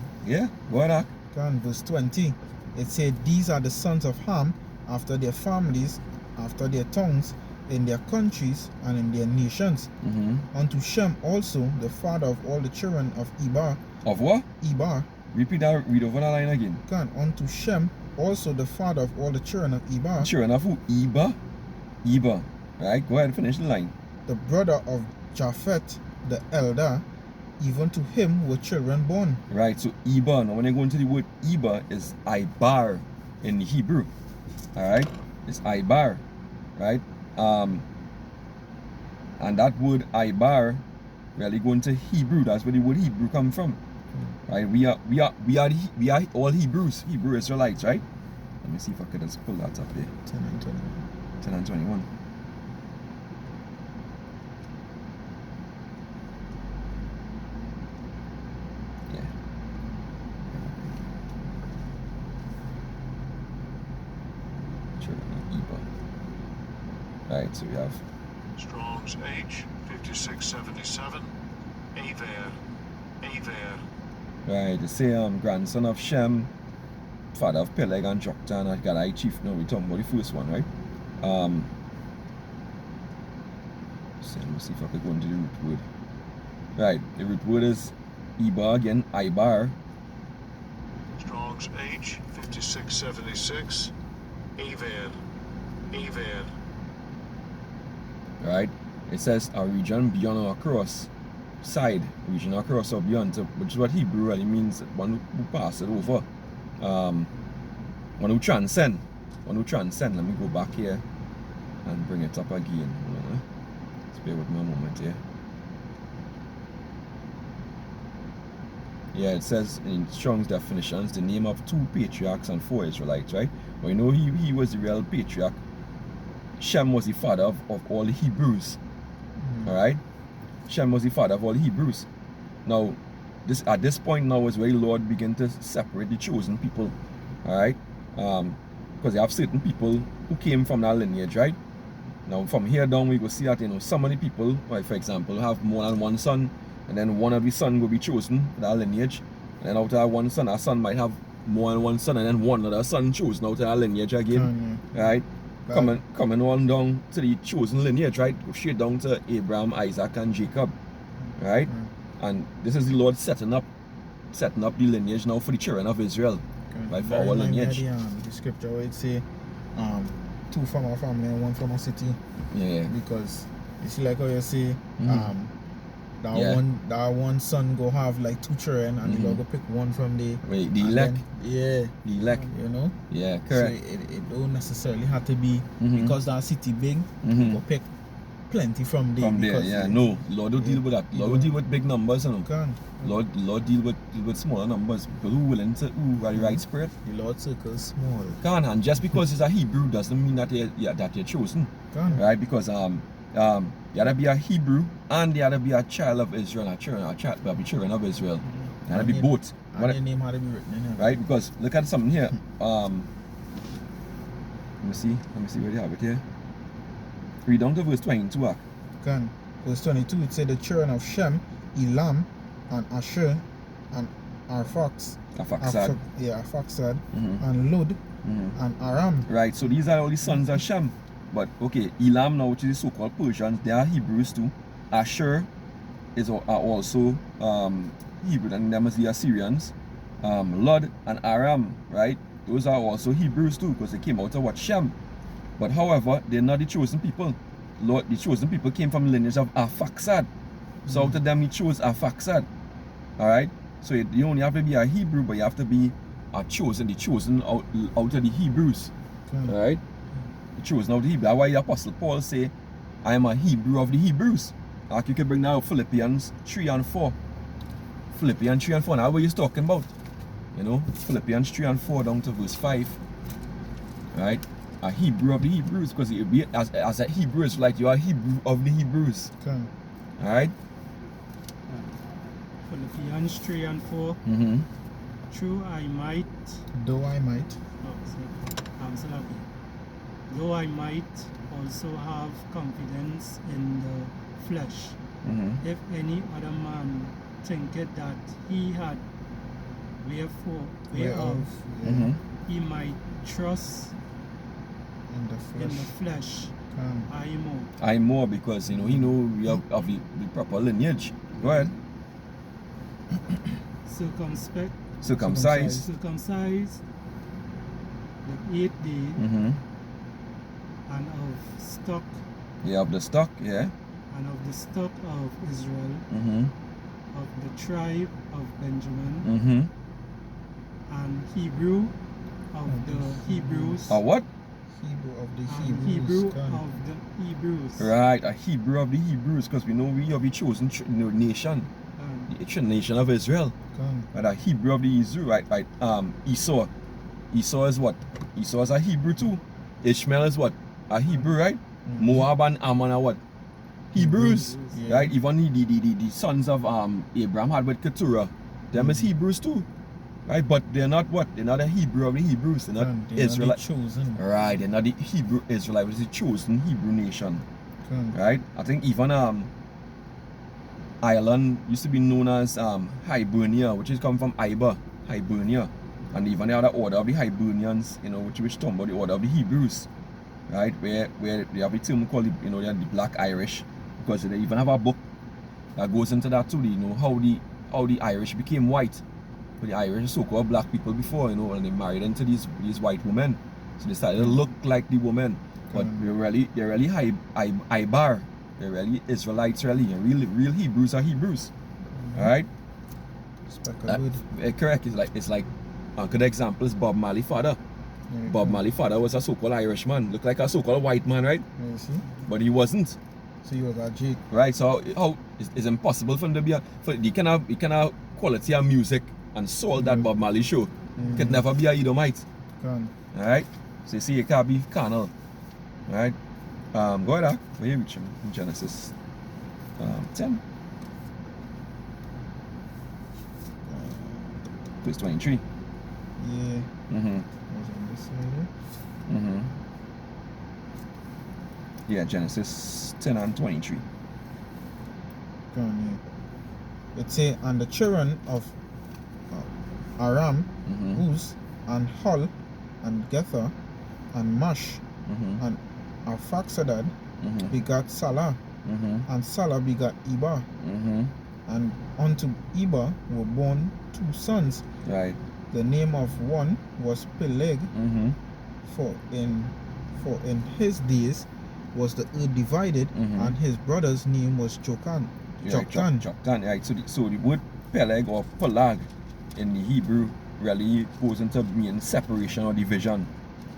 Go ahead. Verse 20. It said, these are the sons of Ham after their families, after their tongues, in their countries and in their nations. Unto Shem also, the father of all the children of Eber. Of what? Eber. Read over that line again. Unto Shem also, the father of all the children of Eber. Children of who? Eber. Right, go ahead and finish the line. The brother of Japhet, the elder, even to him were children born. Right, so Eber, now when you go into the word Eber, is Ibar in Hebrew. Alright, it's Ibar. Right? And that word Ibar really go into Hebrew. That's where the word Hebrew come from. Right? We are all Hebrews, Hebrew Israelites, right? Let me see if I could just pull that up there. 10 and 21. 10 and 21. Yeah. Children of Eber. Right, so we have Strong's H 5677. Aver. Right, the same grandson of Shem, father of Peleg and Joktan and Gadai chief. Now we're talking about the first one, right? So let me see if I could go into the root word. Right, the root word is Ibar again, Ibar. Strong's H 5676. Evan. Right, it says a region beyond or across, side, region across or beyond, so, which is what Hebrew really means, one who passes over, one who transcend. Let me go back here and bring it up again. Hold on, Just bear with me a moment here. Yeah, it says in Strong's definitions, the name of 2 patriarchs and 4 Israelites, right? But you know he was the real patriarch. Shem was the father of all the Hebrews. Alright? Shem was the father of all the Hebrews. Now, at this point now is where the Lord began to separate the chosen people. Alright? Because you have certain people who came from that lineage, right? Now from here down we go see that, you know, some of the people, like for example, have more than one son, and then one of the son will be chosen for that lineage, and then out of that one son, a son might have more than one son, and then one other son chosen out of that lineage again. Right? Coming on down to the chosen lineage, right? Go straight down to Abraham, Isaac, and Jacob. Right? And this is the Lord setting up the lineage now for the children of Israel. Right, for our lineage. The scripture where it say 2 from a family and 1 from a city. Yeah. Because you see, like how you say, that one son go have like 2 children, and the Lord go pick 1 from the elect. The elect. You know? Yeah, correct. So it don't necessarily have to be because that city big, you go pick plenty from there. Yeah. No, Lord don't deal with that. Lord will deal with big numbers, you know. Lord deal with smaller numbers. People who willing to are the right spirit. The Lord circles small. And just because it's a Hebrew doesn't mean that you're chosen. Right? Because you gotta be a Hebrew and you gotta be a child of Israel, a children of Israel. You gotta be both. And their name had to be written in here. Right? Because look at something here. Let me see where they have it here. Read down to verse 22. Verse 22, it said the children of Shem, Elam, and Asher, and Arphaxad. Arphaxad, and Lud, and Aram. Right, so these are all the sons of Shem. But okay, Elam now, which is the so-called Persians, they are Hebrews too. Asher are also Hebrew, and them is the Assyrians. Lud and Aram, right? Those are also Hebrews too, because they came out of what? Shem. But however, they're not the chosen people. Lord, the chosen people came from the lineage of Arphaxad. So out of them, he chose Arphaxad. Alright? So you only have to be a Hebrew, but you have to be the chosen out of the Hebrews. Alright? The chosen out of the Hebrews. That's why the Apostle Paul say, I am a Hebrew of the Hebrews. Like you can bring now Philippians 3 and 4. Philippians 3 and 4. Now what he's talking about. You know, Philippians 3 and 4 down to verse 5. Right? A Hebrew of the Hebrews, because as a Hebrew is like you are a Hebrew of the Hebrews. Alright? Philippians 3 and 4. Though I might also have confidence in the flesh. If any other man thinketh that he had whereof he might trust in the flesh, I more because you know he know we have the proper lineage. Go ahead. Circumcised the 8th day, and of stock. Yeah, of the stock, yeah. And of the stock of Israel, of the tribe of Benjamin, and Hebrew of the Hebrews. A what? Hebrew of the Hebrews. Right, a Hebrew of the Hebrews, because we know we have the chosen nation, the nation of Israel. Right, a Hebrew of the Israel, right? Esau. Esau is what? Esau is a Hebrew too. Ishmael is what? A Hebrew, right? Moab and Ammon are what? Hebrews, right? Even the sons of Abraham had with Keturah, them is Hebrews too. Right, but they're not what? They're not a Hebrew of the Hebrews. They're not Israelite. Chosen. Right, they're not the Hebrew Israelite, which is the chosen Hebrew nation. Right? I think even Ireland used to be known as Hibernia, which is come from Hibernia. And even the other order of the Hibernians, you know, which talk about the order of the Hebrews. Right? Where they have a term called the Black Irish. because they even have a book that goes into that too. You know how the Irish became white. But the Irish so-called black people before, you know, and they married into these white women, so they started to look like the women, but they're really high bar. They're really Israelites, really, and real Hebrews are Hebrews. All right. Correct. It's like a good example is Bob Marley father. Yeah, Bob Marley father was a so-called Irishman, looked like a so-called white man, right? Yeah, you see? But he wasn't. So he was a Jake. Right. So how it's impossible for him to be for the kind of quality of music and soul that Bob Marley show. Could never be a Edomite. Can. Alright? So you see, it can't be carnal. Alright? Go ahead, where you reach in Genesis 10. Verse 23. Yeah. Mm-hmm. Was on this side. Mm-hmm. Yeah, Genesis 10 and 23. Can, yeah. It say, and the children of Aram, Uz, and Hul, and Gether, and Mash, and Arphaxadad begat Salah, and Salah begat Eber, and unto Eber were born 2 sons. Right. The name of one was Peleg, for in his days was the earth divided, and his brother's name was Joktan. Joktan, right. So the word Peleg or Pelag in the Hebrew really goes into mean separation or division.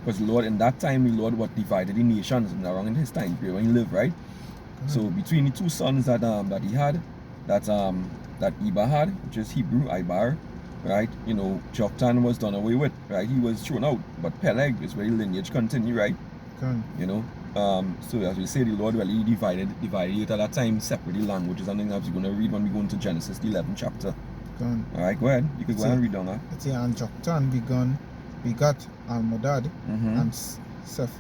Because Lord, in that time, the Lord what divided the nations around in his time period when he lived, right? So between the 2 sons that he had, that Eber had, which is Hebrew, Ibar, right? You know, Joktan was done away with, right? He was thrown out. But Peleg is where the lineage continue, right? You know. So as we say, the Lord really divided it at that time, separate the languages, and then as we're going to read when we go into Genesis, the 11th chapter. Alright, go ahead. You can go ahead and read down that. It's and Joktan begat Almodad, and Selef,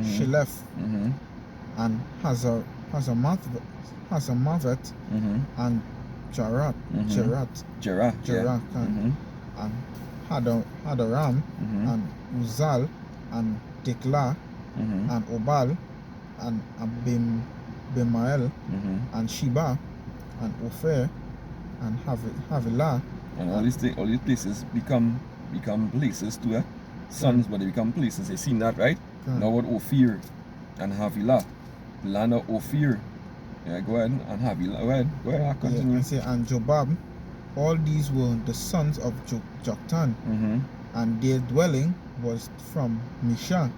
Shelef, and Hazamavet, and Jerah, and Hadaram, and Uzal, and Dikla, and Obal, and Abimael, and Sheba, and Ophir, and Havilah. And all these places become places to sons, but they become places. They seen that, right? Now what Ophir and Havilah, the land of Ophir. Yeah, go ahead and Havilah. Go ahead, continue. And say, and Jobab, all these were the sons of Joktan, and their dwelling was from Misha.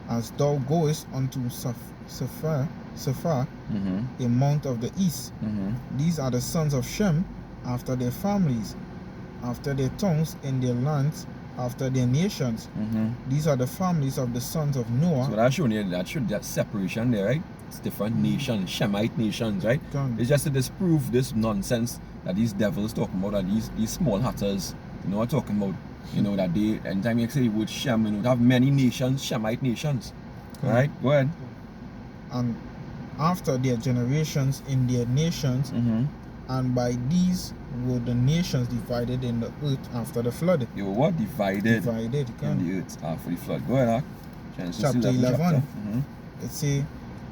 As thou goest unto Sephar, a mount of the east. These are the sons of Shem, after their families, after their tongues, in their lands, after their nations. These are the families of the sons of Noah. So that showed you that separation there, right? It's different nations, Shemite nations, right? It's just to disprove this nonsense that these devils talking about, that these small hatters, you know, are talking about. You know, that they, anytime you say the word Shem, you know, they have many nations, Shemite nations. Alright, go ahead. And after their generations in their nations, and by these were the nations divided in the earth after the flood. They were what? Divided in the earth after the flood. Go ahead, Genesis chapter 11. It say,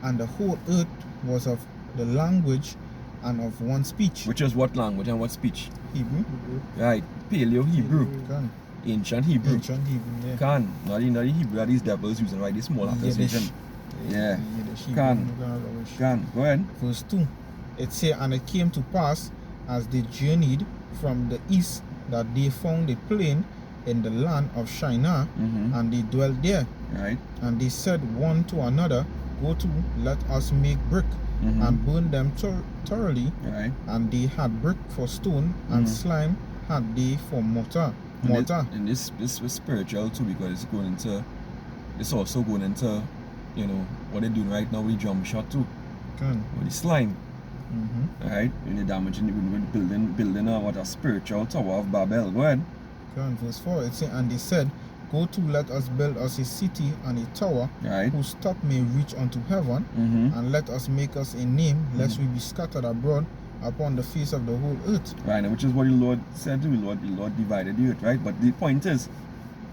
and the whole earth was of the language and of one speech. Which is what language and what speech? Hebrew. Right, Paleo Hebrew. Ancient Hebrew. Yeah. Not the Hebrew that these devils using, right? These small actors using. Yeah. Go ahead. Verse 2. It say, and it came to pass, as they journeyed from the east, that they found a plain in the land of Shinar, and they dwelt there. Right. And they said one to another, go to, let us make brick, and burn them thoroughly. Right. And they had brick for stone, and slime had they for mortar. And this was spiritual too, because it's also going into, you know, what they're doing right now with jump shot too. With the slime. Alright, when they're damaging, when building a spiritual tower of Babel. Go ahead. Verse 4, it says, and they said, go to, let us build us a city and a tower, whose top may reach unto heaven, and let us make us a name, lest we be scattered abroad upon the face of the whole earth. Right, which is what the Lord said to the Lord divided the earth, right? But the point is,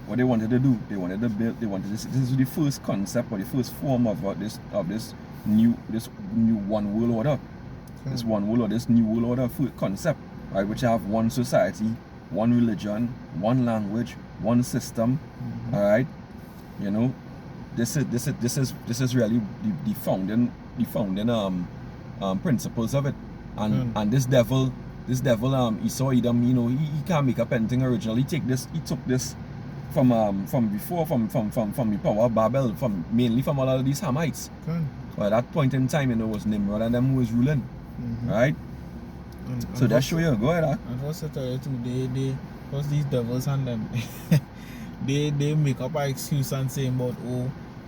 what they wanted to do, they wanted to build, this is the first concept or the first form of this new one world order. This one world order, this new world order concept, right? Which have one society, one religion, one language, one system. All right, you know, this is really the founding principles of it. And this devil Esau Edom, you know, he can't make up anything original. He took this from before, from the power of Babel, mainly from all of these Hamites. So at that point in time, you know, it was Nimrod and them who was ruling. Right? So that's show you. Go ahead. And what's it too? They because these devils and them they make up an excuse and say about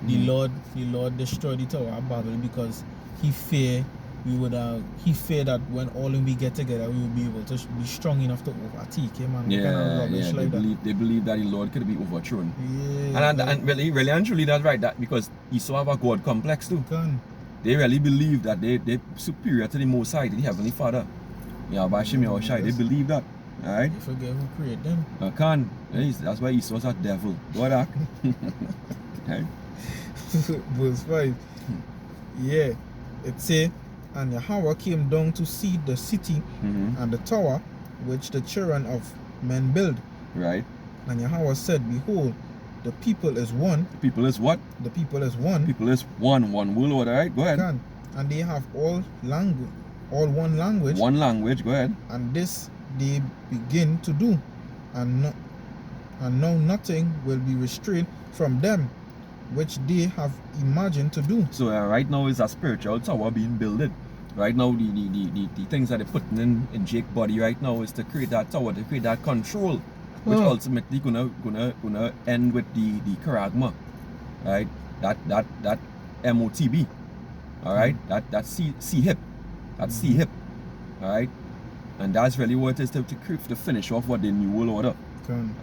the Lord destroyed the Tower of Babel because he feared that when all of we get together we will be able to be strong enough to overtake him and they believe that the Lord could be overthrown. Yeah. And really and truly that's right, that because Esau have a God complex too. They really believe that they're superior to the Most High, to the Heavenly Father. Yeah, Bashim Yahushai, they believe that. Alright? You forget who created them. That's why Esau's a devil. Go ahead. Right? Verse 5. Yeah. It say, and Yahweh came down to see the city and the tower which the children of men build. Right. And Yahweh said, behold, the people is one. The people is what? The people is one. People is one world order, right? Go ahead. And they have all one language. One language, go ahead. And this they begin to do. And now nothing will be restrained from them, which they have imagined to do. So right now is a spiritual tower being built. Right now the things that they're putting in Jake's body right now is to create that tower, to create that control, which ultimately gonna end with the charagma, right? That MOTB, all right? That C hip, that C hip, all right? And that's really what it is to finish off what the new world order.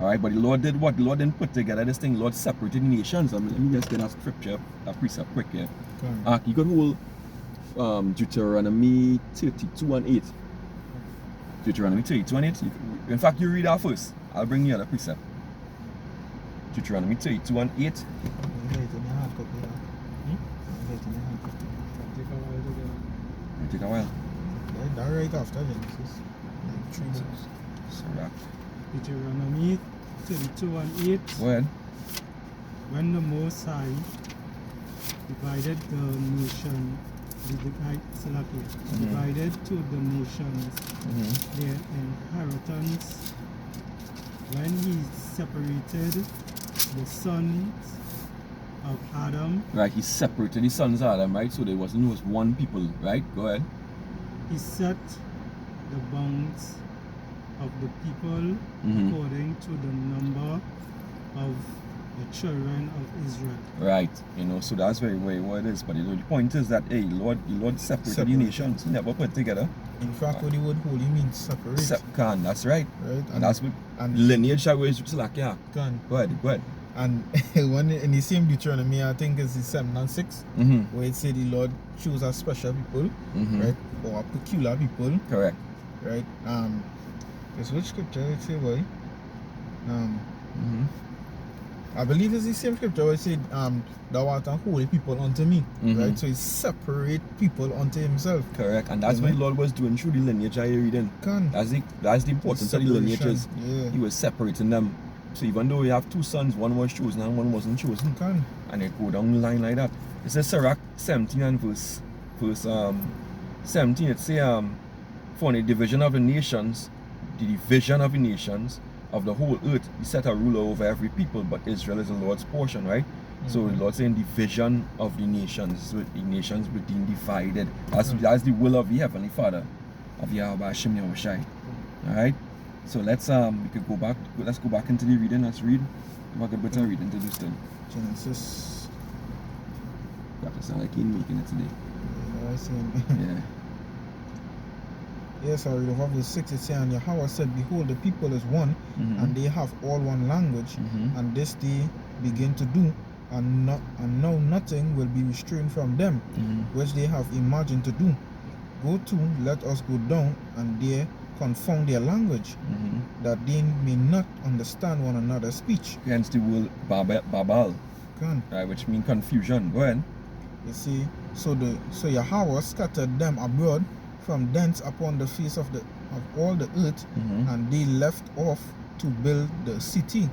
All right, but the Lord did what? The Lord didn't put together this thing. The Lord separated the nations. I mean, let me just get that scripture, that precept quick here. You got hold Deuteronomy 32 and 8. Deuteronomy 32 and 8. In fact, you read that first. I'll bring you the precept. Deuteronomy 32 and 8. Take a while. That right after Genesis. Like 3 books. So that. Deuteronomy 32 and 8. Go ahead. When the Most High divided the nation, divided to the nations their inheritance, when he separated the sons of Adam. Right, he separated the sons of Adam, right? So there was one people, right? Go ahead. He set the bounds of the people according to the number of the children of Israel. Right, you know, so that's very what it is. But the point is that, hey, the Lord separated the nations. He never put together. In fact, what the word holy means separate. That's right. Right. And that's what lineage is like, yeah. Go ahead. And when in the same Deuteronomy, I think it's the 7 and 6, where it said the Lord chose a special people, right, or a peculiar people. Correct. Right. It's which scripture it say, boy? I believe it's the same scripture where it said, thou art a holy people unto me. Right? So he separate people unto himself. Correct. And that's what the Lord was doing through the lineage I reading. That's the importance of the lineages. Yeah. He was separating them. So even though we have two sons, one was chosen and one wasn't chosen. And they go down the line like that. It says Sirach 17 and verse 17. It says for the division of the nations, the division of the nations of the whole earth, he set a ruler over every people, but Israel is the Lord's portion, right? So the Lord saying division of the nations, so the nations being divided. That's the will of the Heavenly Father, of Yahweh Hashem Yahushai. Alright? So let's we could go back. Let's go back into the reading. Let's read. We're going to read into this thing. Genesis. Got to sound like you're making it today. Yeah. Yes, I read over verse 6. It says, and Yahweh said, behold, the people is one, and they have all one language, and this they begin to do, and now nothing will be restrained from them, which they have imagined to do. Go to, let us go down, and there confound their language, that they may not understand one another's speech. Hence the word Babel, right, which means confusion. Go ahead. You see, So Yahweh scattered them abroad from thence upon the face of all the earth, and they left off to build the city.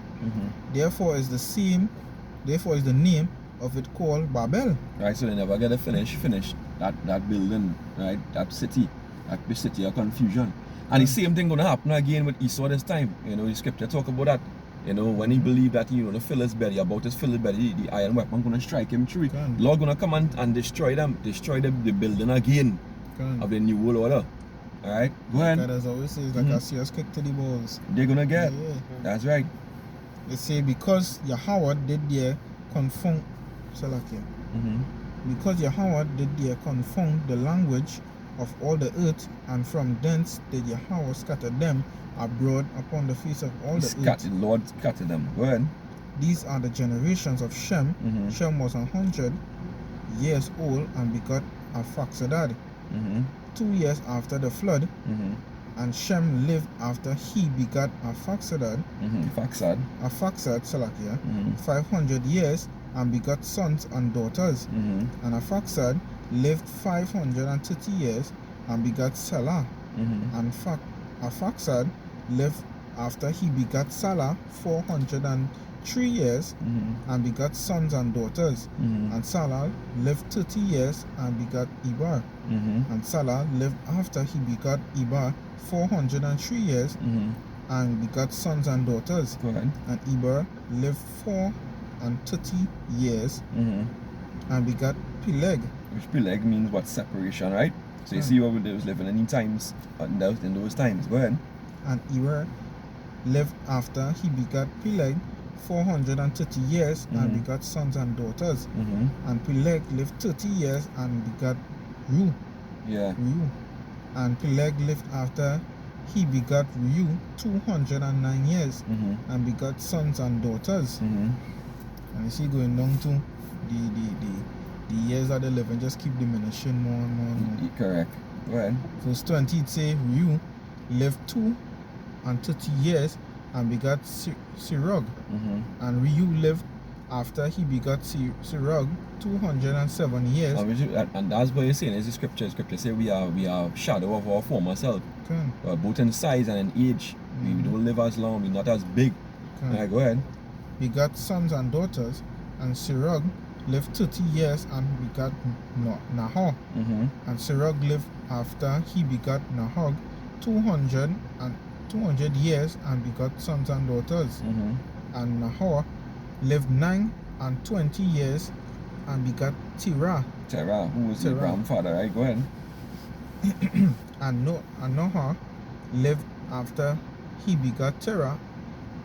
Therefore is the name of it called Babel. Right, so they never get to finish that building, right? That city of confusion. And the same thing gonna happen again with Esau this time. You know, the scripture talk about that. You know, when he believed that he gonna fill his belly, about to fill his belly, the iron weapon gonna strike him through. Lord gonna come and destroy the building again of the new world order. Alright, go ahead. God as always says, like a serious kick to the balls. They're gonna get. Yeah. That's right. They say because Yahweh did there confound because Yahweh did there confound the language of all the earth, and from thence did Yahweh scatter them abroad upon the face of all the earth. The Lord scattered them. Go ahead. These are the generations of Shem. Shem was 100 years old and begot Arphaxadad. 2 years after the flood, and Shem lived after he begot Arphaxadad. Arphaxad, 500 years and begot sons and daughters. And Arphaxad lived 530 years and begot Salah. And Arphaxad lived after he begot Salah 403 years and begot sons and daughters. And Salah lived 30 years and begot Eber. And Salah lived after he begot Eber 403 years and begot sons and daughters. And Eber lived 430 years and begot Peleg. Which Peleg means what? Separation, right? So you see what they was living in times, in those times. Go ahead. And Eber lived after he begot Peleg 430 years and begot sons and daughters. And Peleg lived 30 years and begot Reu. And Peleg lived after he begot Reu 209 years and begot sons and daughters. And you see going down to the years that they live and just keep diminishing more and more and more. Correct. Go ahead. Verse 20 it say Reu lived 230 years and begot Serug. And Reu lived after he begot Serug 207 years. And that's what you're saying is the scripture. Scripture say we are shadow of our former self. Both in size and in age. We don't live as long, we're not as big. Alright, go ahead. Begot sons and daughters, and Serug lived 30 years and begot Nahor. And Serug lived after he begot Nahor 200 years and begot sons and daughters. And Nahor lived 29 years and begot Terah. Terah, who was Abraham's father, right? Go ahead. And Nahor lived after he begot Terah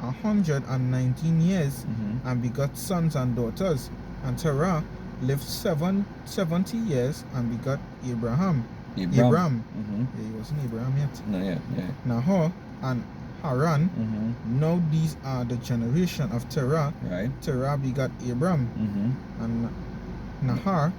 119 years and begot sons and daughters. And Terah lived 70 years and begot Abraham. He wasn't Abraham yet. No, yeah. Nahor and Haran. Now these are the generation of Terah. Right. Terah begot Abram. And Nahor.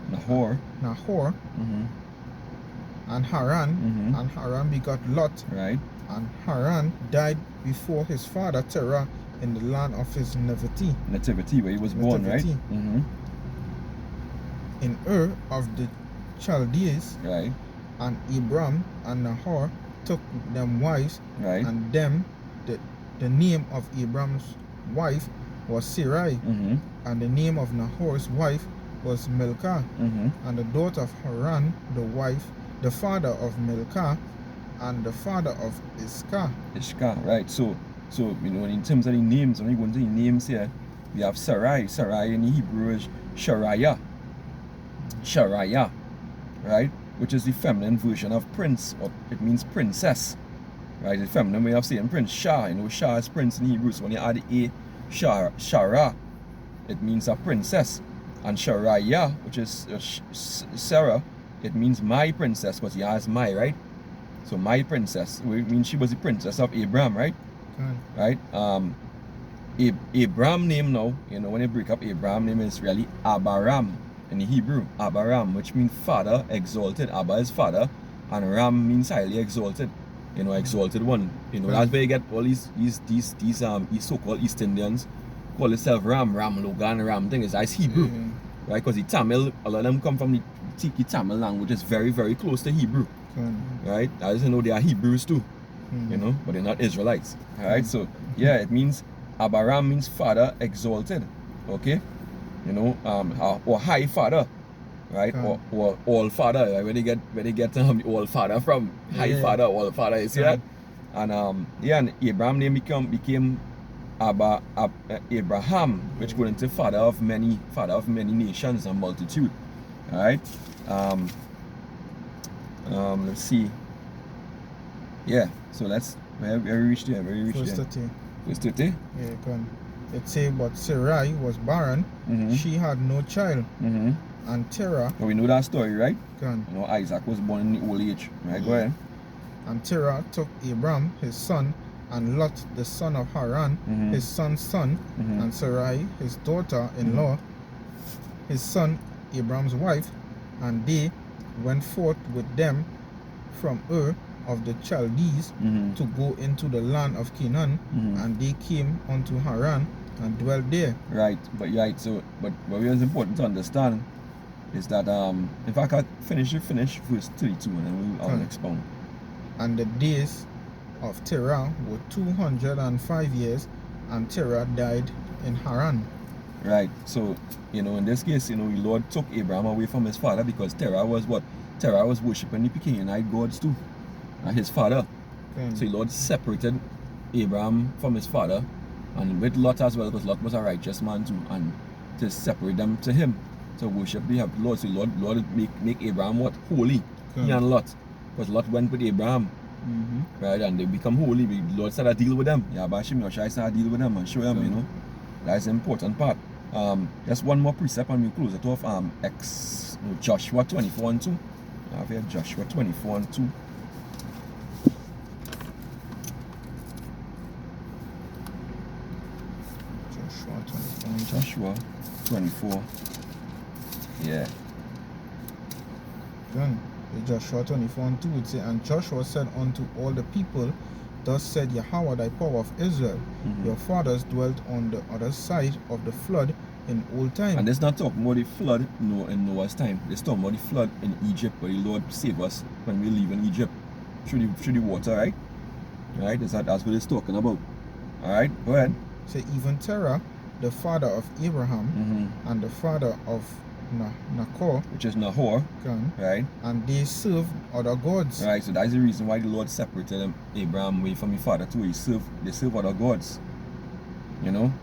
And Haran. And Haran begot Lot. Right. And Haran died before his father Terah in the land of his nativity. Nativity, where he was born, right? In Ur of the Chaldees. Right. And Abram and Nahor took them wives. Right. And them the name of Abram's wife was Sarai. And the name of Nahor's wife was Milcah. And the daughter of Haran, the father of Milcah, and the father of Iscah. Right. So you know, in terms of the names, when you go into the names here, we have Sarai. Sarai in Hebrew is Sharaya, right? Which is the feminine version of prince, or it means princess, right? The feminine way of saying prince. Shah, you know, Shah is prince in Hebrew. So when you add the A, Shara, it means a princess. And Sharaya, which is Sarah, it means my princess, because he has my, right? So my princess, it means she was the princess of Abraham, right? Right? Abraham name now, you know, when you break up Abraham name is really Abaram in the Hebrew. Abaram, which means father, exalted. Abba is father, and Ram means highly exalted. You know, exalted one. You know, that's where you get all these so-called East Indians call themselves Ram Logan, Ram thing. That's Hebrew. Right? Because the Tamil, a lot of them come from Chpt Tamil language is very, very close to Hebrew. Kan. Right? I just know they are Hebrews too, you know, but they're not Israelites. Alright, so yeah, it means Abraham means father exalted. Okay? You know, or high father. Right? Kan. Or all father. Right? Where they get all father from. High Yeah. father, all father, you see Kan. that? And yeah, and Abraham name became Abraham, which goes into father of many nations and multitude. Alright? Let's see. Yeah, so where we reached there. Verse 30. Verse 30. Yeah, kan. It say, but Sarai was barren, she had no child, and Terah, Well, we know that story, right? kan. You know, Isaac was born in the old age. Right, go ahead. And Terah took Abram his son, and Lot the son of Haran, his son's son, and Sarai his daughter-in-law, his son Abram's wife, and they went forth with them from Ur of the Chaldees to go into the land of Canaan, and they came unto Haran and dwelt there. Right, but what is important to understand is that in fact I finish verse 32 and then I'll expound. And the days of Terah were 205 years, and Terah died in Haran. Right, so you know, in this case, you know, the Lord took Abraham away from his father because Terah was what? Terah was worshipping the Canaanite gods too, his father. So the Lord separated Abraham from his father, and with Lot as well, because Lot was a righteous man too, and to separate them to him, to worship the Lord. So Lord make Abraham what? Holy. He and Lot. Because Lot went with Abraham. Right, and they become holy. The Lord started to deal with them. Yabashim Yoshai started to deal with them and show them, you know. That's the important part. Just one more precept and we close it off. Joshua 24 and 2. I have here Joshua 24 and 2. Joshua 24. Yeah. Then Joshua 24 and 2 it say, and Joshua said unto all the people, thus said Yahweh thy power of Israel, your fathers dwelt on the other side of the flood in old time. And this not talking about the flood in Noah's time. This talking about the flood in Egypt, where the Lord saved us when we live in Egypt through the water, right? Right? That's what it's talking about. Alright, go ahead. Say even Terah, the father of Abraham, and the father of Nahor, which is Nahor, right? And they served other gods. Right, so that's the reason why the Lord separated Abraham away from his father too. They serve other gods. You know?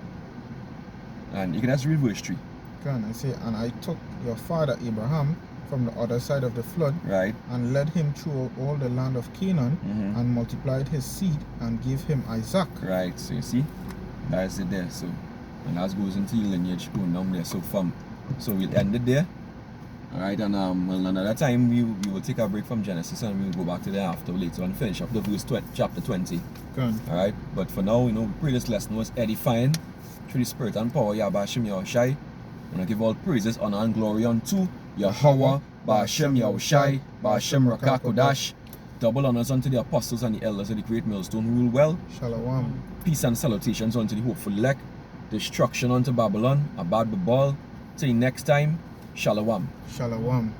And you can just read verse 3. I say, and I took your father Abraham from the other side of the flood, right, and led him through all the land of Canaan, and multiplied his seed, and gave him Isaac. Right, so you see, that's it there. So, and that goes into the lineage going down there. So we'll end it there. Alright, and another time we will take a break from Genesis and we'll go back to there after later on, finish up the verse chapter 20. Alright, but for now, you know, we pray this lesson was edifying through the spirit and power Yabashim Yahushai. And I give all praises, honor and glory unto Yahweh, Ba'ashem Yahushai, Ba'ashem Rakakodash. Double honors unto the apostles and the elders of the great millstone who rule well. Shalom. Peace and salutations unto the hopeful elect. Destruction unto Babylon, Abad Babal. Till next time, Shalom. Shalom.